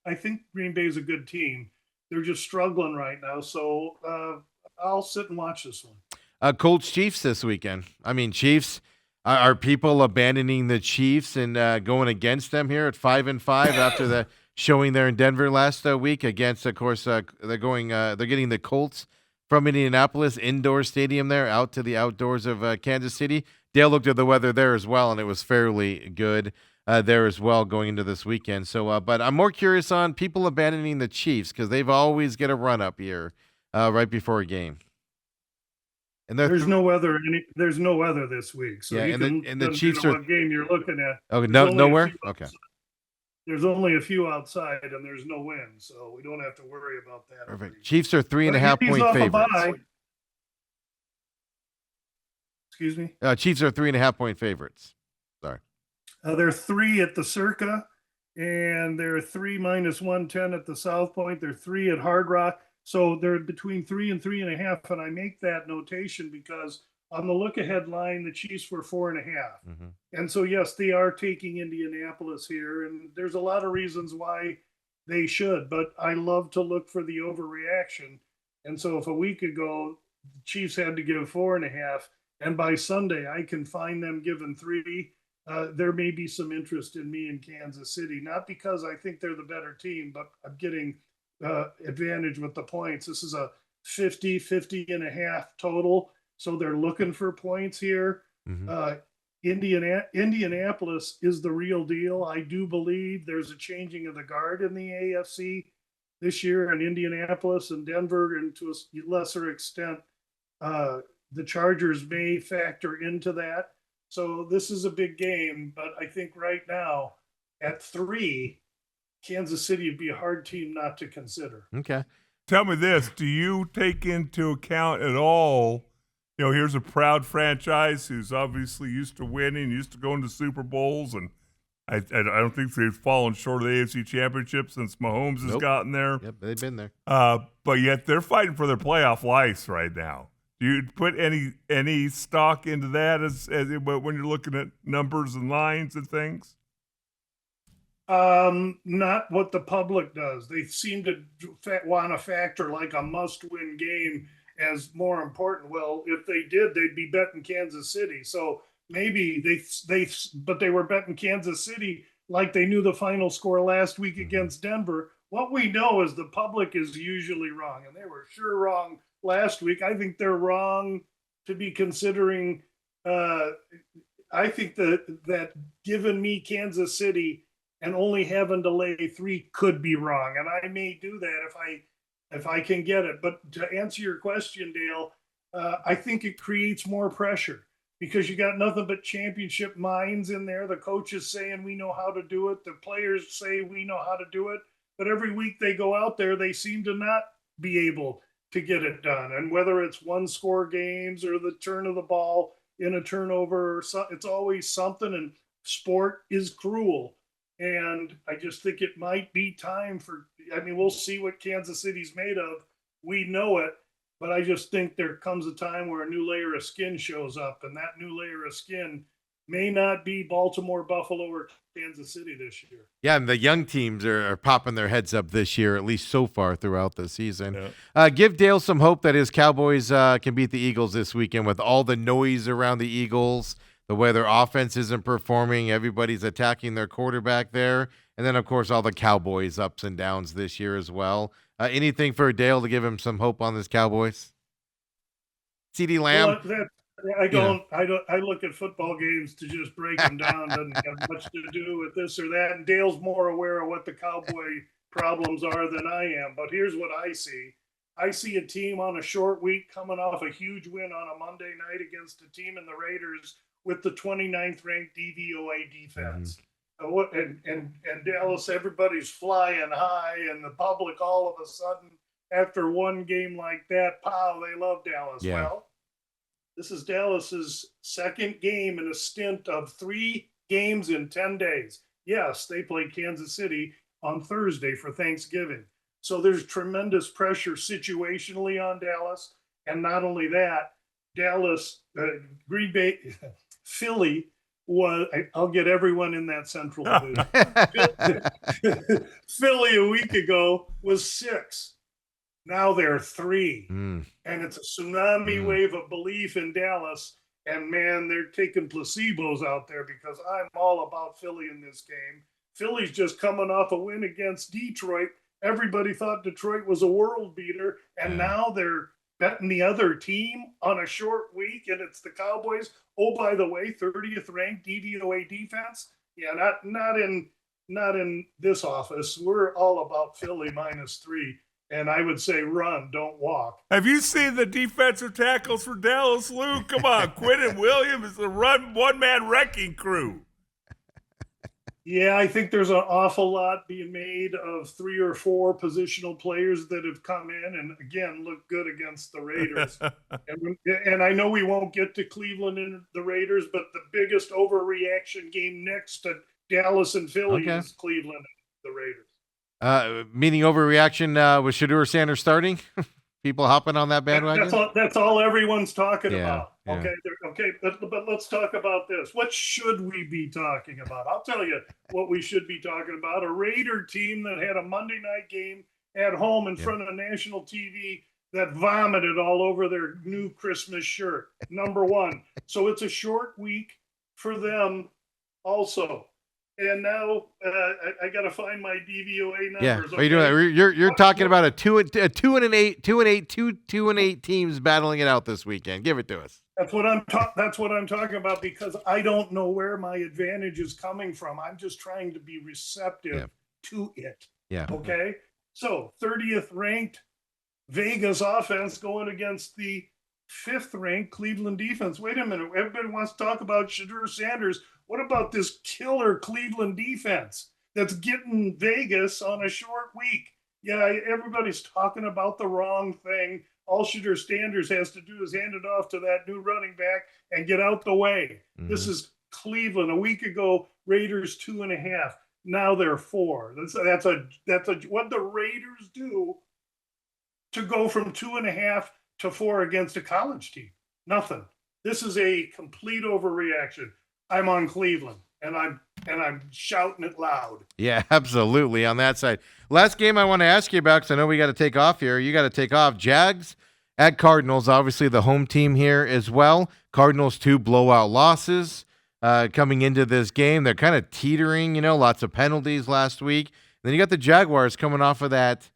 I think Green Bay's a good team. They're just struggling right now. So I'll sit and watch this one. Colts Chiefs this weekend. I mean, Chiefs. Are people abandoning the Chiefs and going against them here at 5-5 after the showing there in Denver last week against, of course, they're getting the Colts from Indianapolis indoor stadium there out to the outdoors of Kansas City. Dale looked at the weather there as well, and it was fairly good. there as well going into this weekend. So, but I'm more curious on people abandoning the Chiefs because they've always get a run up here right before a game. And they're There's no weather. There's no weather this week, so yeah, you can and the Chiefs are what game you're looking at. okay. There's only a Nowhere. few Okay, outside. There's only a few outside, and there's no wind, so we don't have to worry about that. perfect. Chiefs are 3.5 But he's point off a favorites. bye. Excuse me. Chiefs are 3.5 point favorites. Sorry. They're 3 at the Circa, and they're 3 minus 110 at the South Point. They're 3 at Hard Rock. So they're between 3 and 3.5. And I make that notation because on the look ahead line, the Chiefs were 4.5. Mm-hmm. And so, yes, they are taking Indianapolis here. And there's a lot of reasons why they should, but I love to look for the overreaction. And so if a week ago, the Chiefs had to give 4.5, and by Sunday, I can find them giving 3. There may be some interest in me in Kansas City, not because I think they're the better team, but I'm getting advantage with the points. This is a 50.5 total. So they're looking for points here. Mm-hmm. Indianapolis is the real deal. I do believe there's a changing of the guard in the AFC this year, and Indianapolis and Denver, and to a lesser extent, the Chargers may factor into that. So this is a big game, but I think right now at 3, Kansas City would be a hard team not to consider. Okay. Tell me this: do you take into account at all? You know, here's a proud franchise who's obviously used to winning, used to going to Super Bowls, and I don't think they've fallen short of the AFC Championship since Mahomes has gotten there. Yep, they've been there. But yet they're fighting for their playoff life right now. Do you put any stock into that as when you're looking at numbers and lines and things? Not what the public does. They seem to want to factor like a must-win game as more important. Well, if they did, they'd be betting Kansas City. So maybe but they were betting Kansas City like they knew the final score last week against Denver. What we know is the public is usually wrong, and they were sure wrong last week. I think they're wrong to be considering. I think that giving me Kansas City and only having to lay 3 could be wrong, and I may do that if I can get it. But to answer your question, Dale, I think it creates more pressure because you got nothing but championship minds in there. The coaches saying we know how to do it. The players say we know how to do it. But every week they go out there, they seem to not be able to get it done. And whether it's 1-score games or the turn of the ball in a turnover, or it's always something. And sport is cruel. And I just think it might be time we'll see what Kansas City's made of. We know it, but I just think there comes a time where a new layer of skin shows up, and that new layer of skin may not be Baltimore, Buffalo, or Kansas City this year. Yeah, and the young teams are popping their heads up this year, at least so far throughout the season. Yeah. Give Dale some hope that his Cowboys can beat the Eagles this weekend with all the noise around the Eagles, the way their offense isn't performing, everybody's attacking their quarterback there, and then, of course, all the Cowboys' ups and downs this year as well. Anything for Dale to give him some hope on this Cowboys? CeeDee Lamb? Well, I look at football games to just break them down. Doesn't have much to do with this or that. And Dale's more aware of what the Cowboy problems are than I am. But here's what I see. I see a team on a short week coming off a huge win on a Monday night against a team in the Raiders with the 29th ranked DVOA defense. And Dallas, everybody's flying high, and the public all of a sudden, after one game like that, they love Dallas. Yeah. Well, this is Dallas's second game in a stint of 3 games in 10 days. Yes, they played Kansas City on Thursday for Thanksgiving. So there's tremendous pressure situationally on Dallas. And not only that, Green Bay, Philly I'll get everyone in that central division. Philly a week ago was 6. Now they're 3. And it's a tsunami wave of belief in Dallas. And man, they're taking placebos out there because I'm all about Philly in this game. Philly's just coming off a win against Detroit. Everybody thought Detroit was a world beater. And now they're betting the other team on a short week, and it's the Cowboys. Oh, by the way, 30th ranked DVOA defense. Yeah, not in this office. We're all about Philly -3, and I would say run, don't walk. Have you seen the defensive tackles for Dallas, Lou? Come on, Quinton Williams is the one-man wrecking crew. Yeah, I think there's an awful lot being made of 3 or 4 positional players that have come in and again look good against the Raiders. and I know we won't get to Cleveland and the Raiders, but the biggest overreaction game next to Dallas and Philly is Cleveland and the Raiders. Meaning overreaction with Shedeur Sanders starting? People hopping on that bandwagon? That's all everyone's talking about. Yeah. Okay, but let's talk about this. What should we be talking about? I'll tell you what we should be talking about. A Raider team that had a Monday night game at home in front of national TV that vomited all over their new Christmas shirt. Number one. So it's a short week for them also. And now I got to find my DVOA numbers. Yeah, what are you doing? You're talking about a 2-8 teams battling it out this weekend. Give it to us. That's what I'm talking about, because I don't know where my advantage is coming from. I'm just trying to be receptive to it. Yeah. Okay. So 30th ranked Vegas offense going against the 5th ranked Cleveland defense. Wait a minute. Everybody wants to talk about Shedeur Sanders. What about this killer Cleveland defense that's getting Vegas on a short week? Yeah, everybody's talking about the wrong thing. All Shedeur Sanders has to do is hand it off to that new running back and get out the way. Mm-hmm. This is Cleveland. A week ago, Raiders 2.5. Now they're 4. That's what the Raiders do to go from 2.5 to 4 against a college team. Nothing. This is a complete overreaction. I'm on Cleveland, and I'm shouting it loud. Yeah, absolutely on that side. Last game I want to ask you about, because I know we got to take off here. You got to take off. Jags at Cardinals, obviously the home team here as well. Cardinals 2 blowout losses coming into this game. They're kind of teetering, lots of penalties last week. And then you got the Jaguars coming off of that.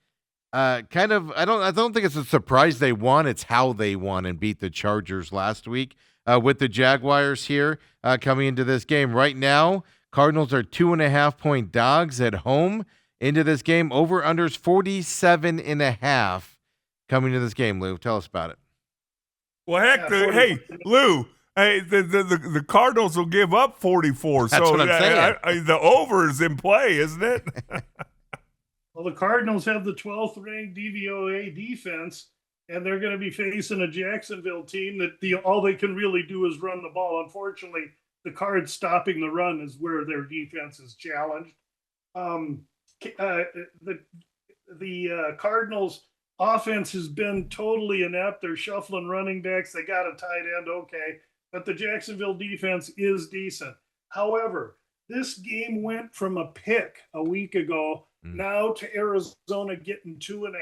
I don't think it's a surprise they won. It's how they won and beat the Chargers last week. With the Jaguars here coming into this game. Right now, Cardinals are 2.5-point dogs at home into this game. Over-unders 47.5 coming to this game, Lou. Tell us about it. Well, heck, hey, Lou, the Cardinals will give up 44. That's what I'm saying. The over is in play, isn't it? Well, the Cardinals have the 12th ranked DVOA defense, and they're going to be facing a Jacksonville team that all they can really do is run the ball. Unfortunately, the Cards stopping the run is where their defense is challenged. The Cardinals offense has been totally inept. They're shuffling running backs. They got a tight end, okay, but the Jacksonville defense is decent. However, this game went from a pick a week ago now to Arizona getting 2.5.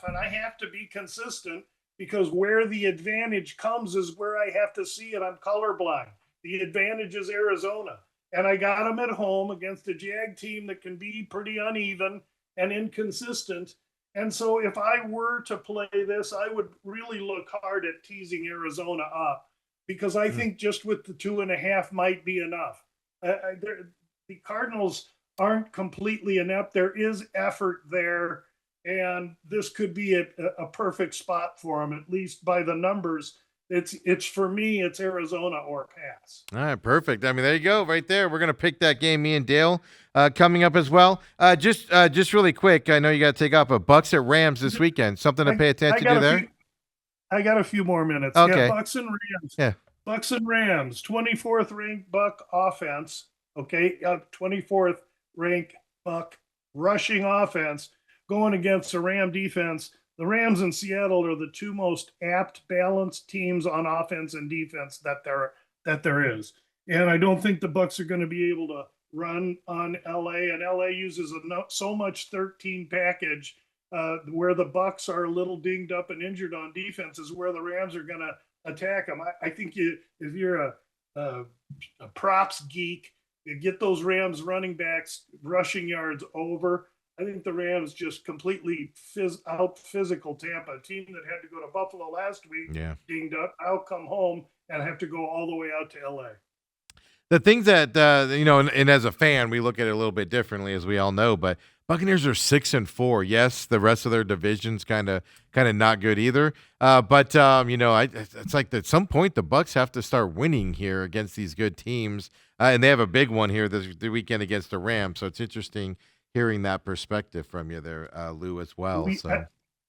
And I have to be consistent, because where the advantage comes is where I have to see it. I'm colorblind. The advantage is Arizona. And I got them at home against a Jag team that can be pretty uneven and inconsistent. And so if I were to play this, I would really look hard at teasing Arizona up, because I think just with the 2.5 might be enough. The Cardinals aren't completely inept. There is effort there, and this could be a perfect spot for them, at least by the numbers. It's for me, it's Arizona or pass. All right, perfect. I mean, there you go, right there. We're gonna pick that game. Me and Dale coming up as well. Just really quick. I know you got to take off, but Bucks at Rams this weekend. Something to pay attention to there. I got a few more minutes. Okay. Yeah, Bucks and Rams. Yeah. Bucks and Rams. 24th ranked Buck offense. Okay, 24th ranked Buck rushing offense going against the Ram defense. The Rams in Seattle are the 2 most apt, balanced teams on offense and defense that there is. And I don't think the Bucks are going to be able to run on LA. And LA uses so much 13 package where the Bucks are a little dinged up and injured on defense is where the Rams are going to attack them. I think if you're a props geek, you get those Rams running backs rushing yards over. I think the Rams just completely out physical Tampa, a team that had to go to Buffalo last week, dinged up. I'll come home and have to go all the way out to LA. The things that and as a fan, we look at it a little bit differently, as we all know. But Buccaneers are 6-4. Yes, the rest of their division's kind of not good either. But it's like at some point the Bucs have to start winning here against these good teams, and they have a big one here the weekend against the Rams. So it's interesting hearing that perspective from you there, Lou, as well.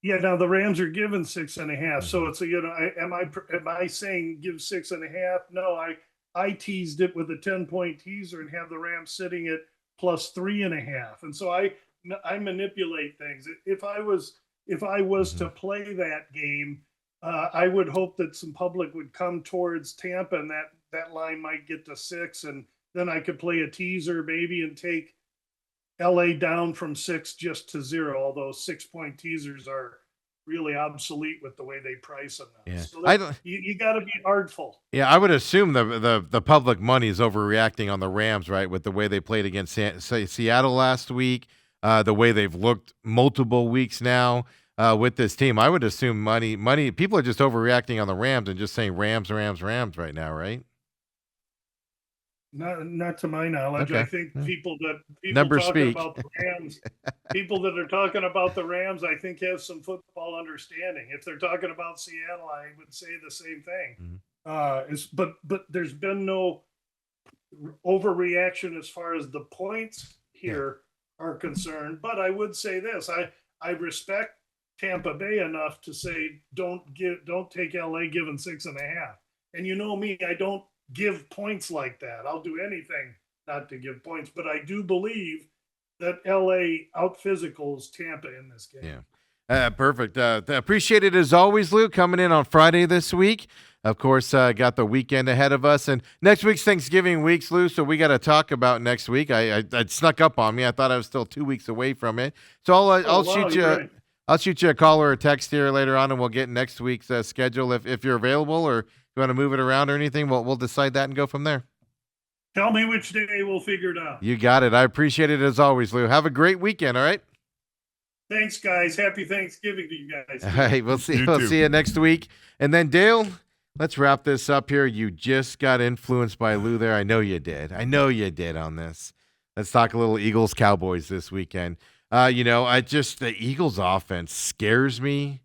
Yeah, now the Rams are given 6.5. So it's am I saying give 6.5? No, I teased it with a 10-point teaser and have the Rams sitting at plus 3.5. And so I manipulate things. If I was to play that game, I would hope that some public would come towards Tampa, and that line might get to 6, and then I could play a teaser maybe and take LA down from 6 just to 0. Although 6-point teasers are really obsolete with the way they price them now. Yeah. So you got to be artful. Yeah, I would assume the public money is overreacting on the Rams, right, with the way they played against Seattle last week, the way they've looked multiple weeks now with this team. I would assume money. People are just overreacting on the Rams and just saying Rams right now, right? Not to my knowledge. Okay. I think people Numbers talking speak. about the Rams, people that are talking about the Rams, I think have some football understanding. If they're talking about Seattle, I would say the same thing. Mm-hmm. But there's been no overreaction as far as the points here are concerned. But I would say this: I respect Tampa Bay enough to say don't take LA given 6.5. And you know me, I don't give points like that. I'll do anything not to give points, but I do believe that LA out physicals Tampa in this game. Yeah. Perfect. Appreciate it as always, Lou, coming in on Friday this week. Of course, got the weekend ahead of us, and next week's Thanksgiving week, Lou, so we got to talk about next week. I snuck up on me. I thought I was still 2 weeks away from it. So I'll shoot you. Right. I'll shoot you a call or a text here later on, and we'll get next week's schedule if you're available, or you want to move it around or anything. We'll decide that and go from there. Tell me which day, we'll figure it out. You got it. I appreciate it as always, Lou. Have a great weekend. All right. Thanks, guys. Happy Thanksgiving to you guys. All right, we'll see you next week. And then Dale, let's wrap this up here. You just got influenced by Lou there. I know you did on this. Let's talk a little Eagles Cowboys this weekend. The Eagles offense scares me.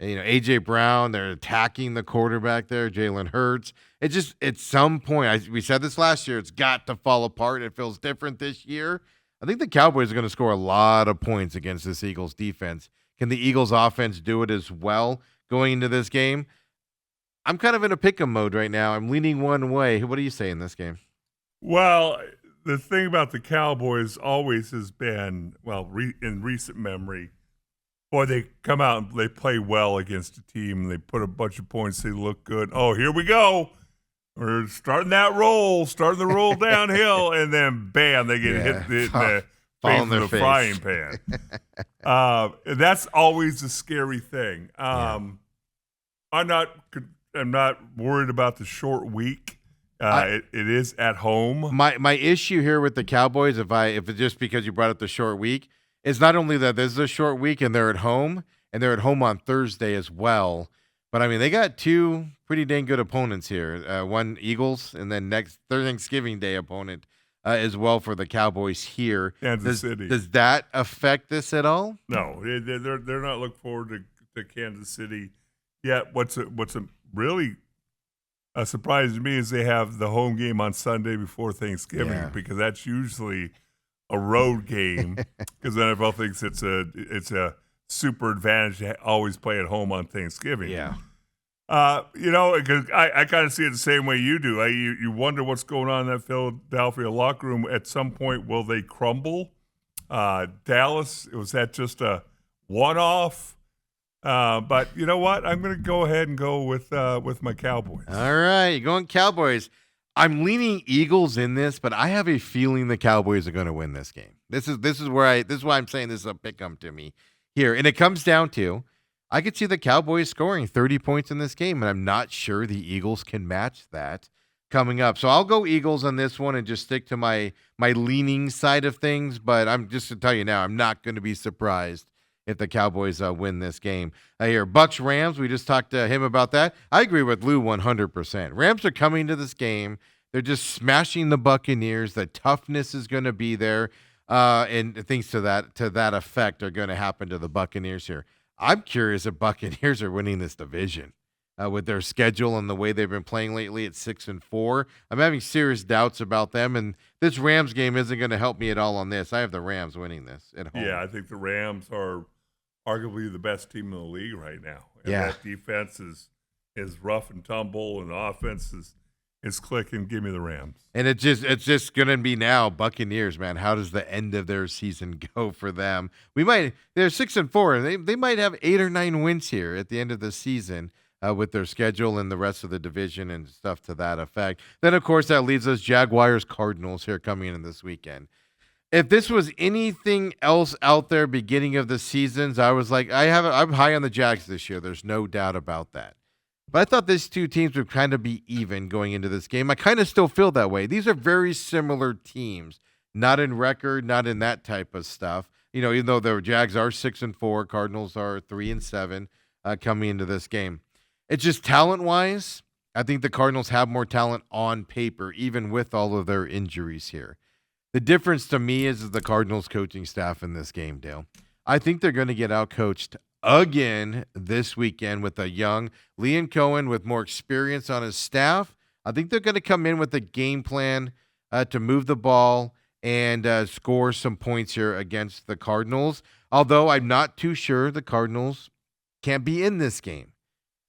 AJ Brown, they're attacking the quarterback there, Jalen Hurts. It just, at some point, we said this last year, it's got to fall apart. It feels different this year. I think the Cowboys are going to score a lot of points against this Eagles defense. Can the Eagles offense do it as well going into this game? I'm kind of in a pick-em mode right now. I'm leaning one way. What do you say in this game? Well, the thing about the Cowboys always has been, in recent memory, boy, they come out and they play well against a team. And they put a bunch of points. They look good. Oh, here we go. We're starting the roll downhill, and then bam, they get hit in the face with a frying pan. That's always a scary thing. I'm not worried about the short week. It is at home. My issue here with the Cowboys, if it's just because you brought up the short week, is not only that this is a short week and they're at home on Thursday as well. But, I mean, they got two pretty dang good opponents here. One, Eagles, and then their Thanksgiving Day opponent as well for the Cowboys here. Kansas City. Does that affect this at all? No, they're not looking forward to Kansas City yet. What's really a surprise to me is they have the home game on Sunday before Thanksgiving because that's usually a road game because the NFL thinks it's a super advantage to always play at home on Thanksgiving. Yeah. Because I kind of see it the same way you do. You wonder what's going on in that Philadelphia locker room. At some point, will they crumble? Dallas, was that just a one-off? But you know what? I'm going to go ahead and go with my Cowboys. All right, you're going Cowboys. I'm leaning Eagles in this, but I have a feeling the Cowboys are going to win this game. This is why I'm saying this is a pick-em to me here. And it comes down to, I could see the Cowboys scoring 30 points in this game, and I'm not sure the Eagles can match that coming up. So I'll go Eagles on this one and just stick to my leaning side of things. But I'm just to tell you now, I'm not going to be surprised if the Cowboys win this game. Here, Bucs Rams, we just talked to him about that. I agree with Lou 100%. Rams are coming to this game They're just smashing the Buccaneers. The toughness is going to be there, and things to that effect are going to happen to the Buccaneers here. I'm curious if Buccaneers are winning this division with their schedule and the way they've been playing lately at 6-4. I'm having serious doubts about them, and this Rams game isn't going to help me at all on this. I have the Rams winning this at home. Yeah, I think the Rams are arguably the best team in the league right now. And Yeah. that defense is rough and tumble, and the offense is clicking. Give me the Rams. And it's just going to be now Buccaneers, man. How does the end of their season go for them? They're 6-4, and they might have 8 or 9 wins here at the end of the season with their schedule and the rest of the division and stuff to that effect. Then, of course, that leaves us Jaguars Cardinals here coming in this weekend. If this was anything else out there beginning of the seasons, I was like, I'm high on the Jags this year. There's no doubt about that. But I thought these two teams would kind of be even going into this game. I kind of still feel that way. These are very similar teams, not in record, not in that type of stuff. You know, even though the Jags are 6-4, Cardinals are 3-7 coming into this game. It's just talent-wise, I think the Cardinals have more talent on paper, even with all of their injuries here. The difference to me is the Cardinals coaching staff in this game, Dale. I think they're going to get outcoached again this weekend with a young Liam Cohen with more experience on his staff. I think they're going to come in with a game plan to move the ball and score some points here against the Cardinals, although I'm not too sure the Cardinals can't be in this game.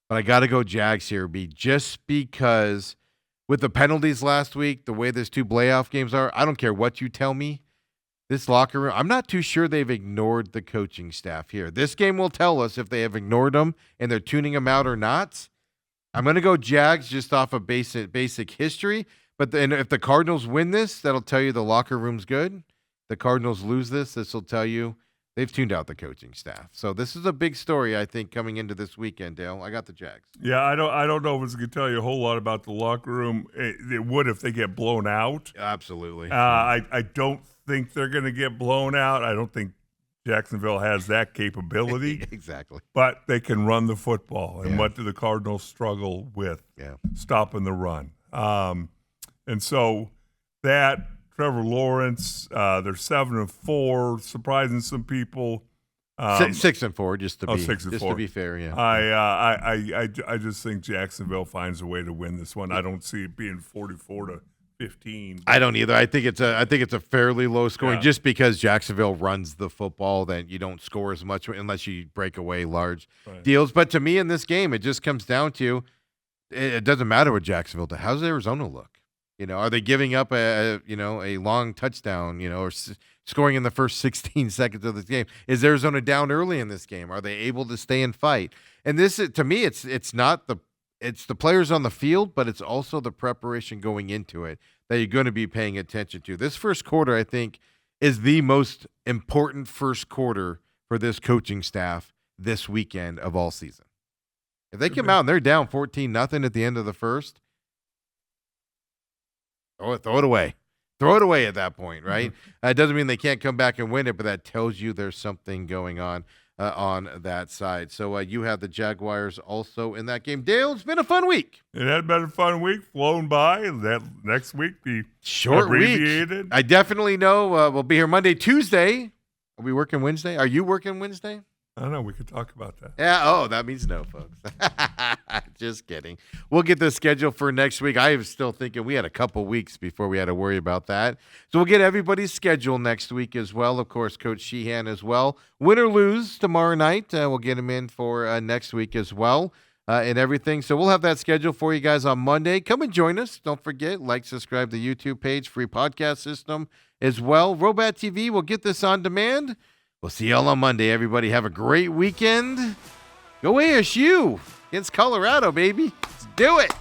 But I got to go Jags here, just because with the penalties last week, the way these two playoff games are, I don't care what you tell me. This locker room, I'm not too sure they've ignored the coaching staff here. This game will tell us if they have ignored them and they're tuning them out or not. I'm going to go Jags just off of basic history. But then if the Cardinals win this, that'll tell you the locker room's good. The Cardinals lose this will tell you they've tuned out the coaching staff. So this is a big story, I think, coming into this weekend, Dale. I got the Jags. Yeah, I don't know if it's going to tell you a whole lot about the locker room. It would if they get blown out. Absolutely. I don't think they're going to get blown out. I don't think Jacksonville has that capability. Exactly. But they can run the football. And Yeah. what do the Cardinals struggle with? Yeah. Stopping the run. And so that Trevor Lawrence, they're 7-4, surprising some people. 6-4, just to be 6-4. just to be fair. Yeah. I just think Jacksonville finds a way to win this one. I don't see it being 44-15. I don't either. I think it's a fairly low scoring, Yeah. just because Jacksonville runs the football. That you don't score as much unless you break away large deals. But to me, in this game, it just comes down to it doesn't matter what Jacksonville does. How's Arizona look? You know, are they giving up a long touchdown? You know, or scoring in the first 16 seconds of this game? Is Arizona down early in this game? Are they able to stay and fight? And this, to me, it's the players on the field, but it's also the preparation going into it that you're going to be paying attention to. This first quarter, I think, is the most important first quarter for this coaching staff this weekend of all season. If they come out and they're down 14-0 at the end of the first, throw it away. Throw it away at that point, right? It doesn't mean they can't come back and win it, but that tells you there's something going on that side. So you have the Jaguars also in that game. Dale, it's been a fun week. It had been a fun week, flown by. That next week be Short abbreviated. week. I definitely know we'll be here Monday, Tuesday. Are we working Wednesday? Are you working Wednesday? I don't know. We could talk about that. Yeah. Oh, that means no, folks. Just kidding. We'll get the schedule for next week. I was still thinking we had a couple weeks before we had to worry about that. So we'll get everybody's schedule next week as well. Of course, Coach Sheehan as well. Win or lose tomorrow night. We'll get him in for next week as well and everything. So we'll have that schedule for you guys on Monday. Come and join us. Don't forget, subscribe to the YouTube page, free podcast system as well. Robat TV will get this on demand. We'll see y'all on Monday, everybody. Have a great weekend. Go ASU against Colorado, baby. Let's do it.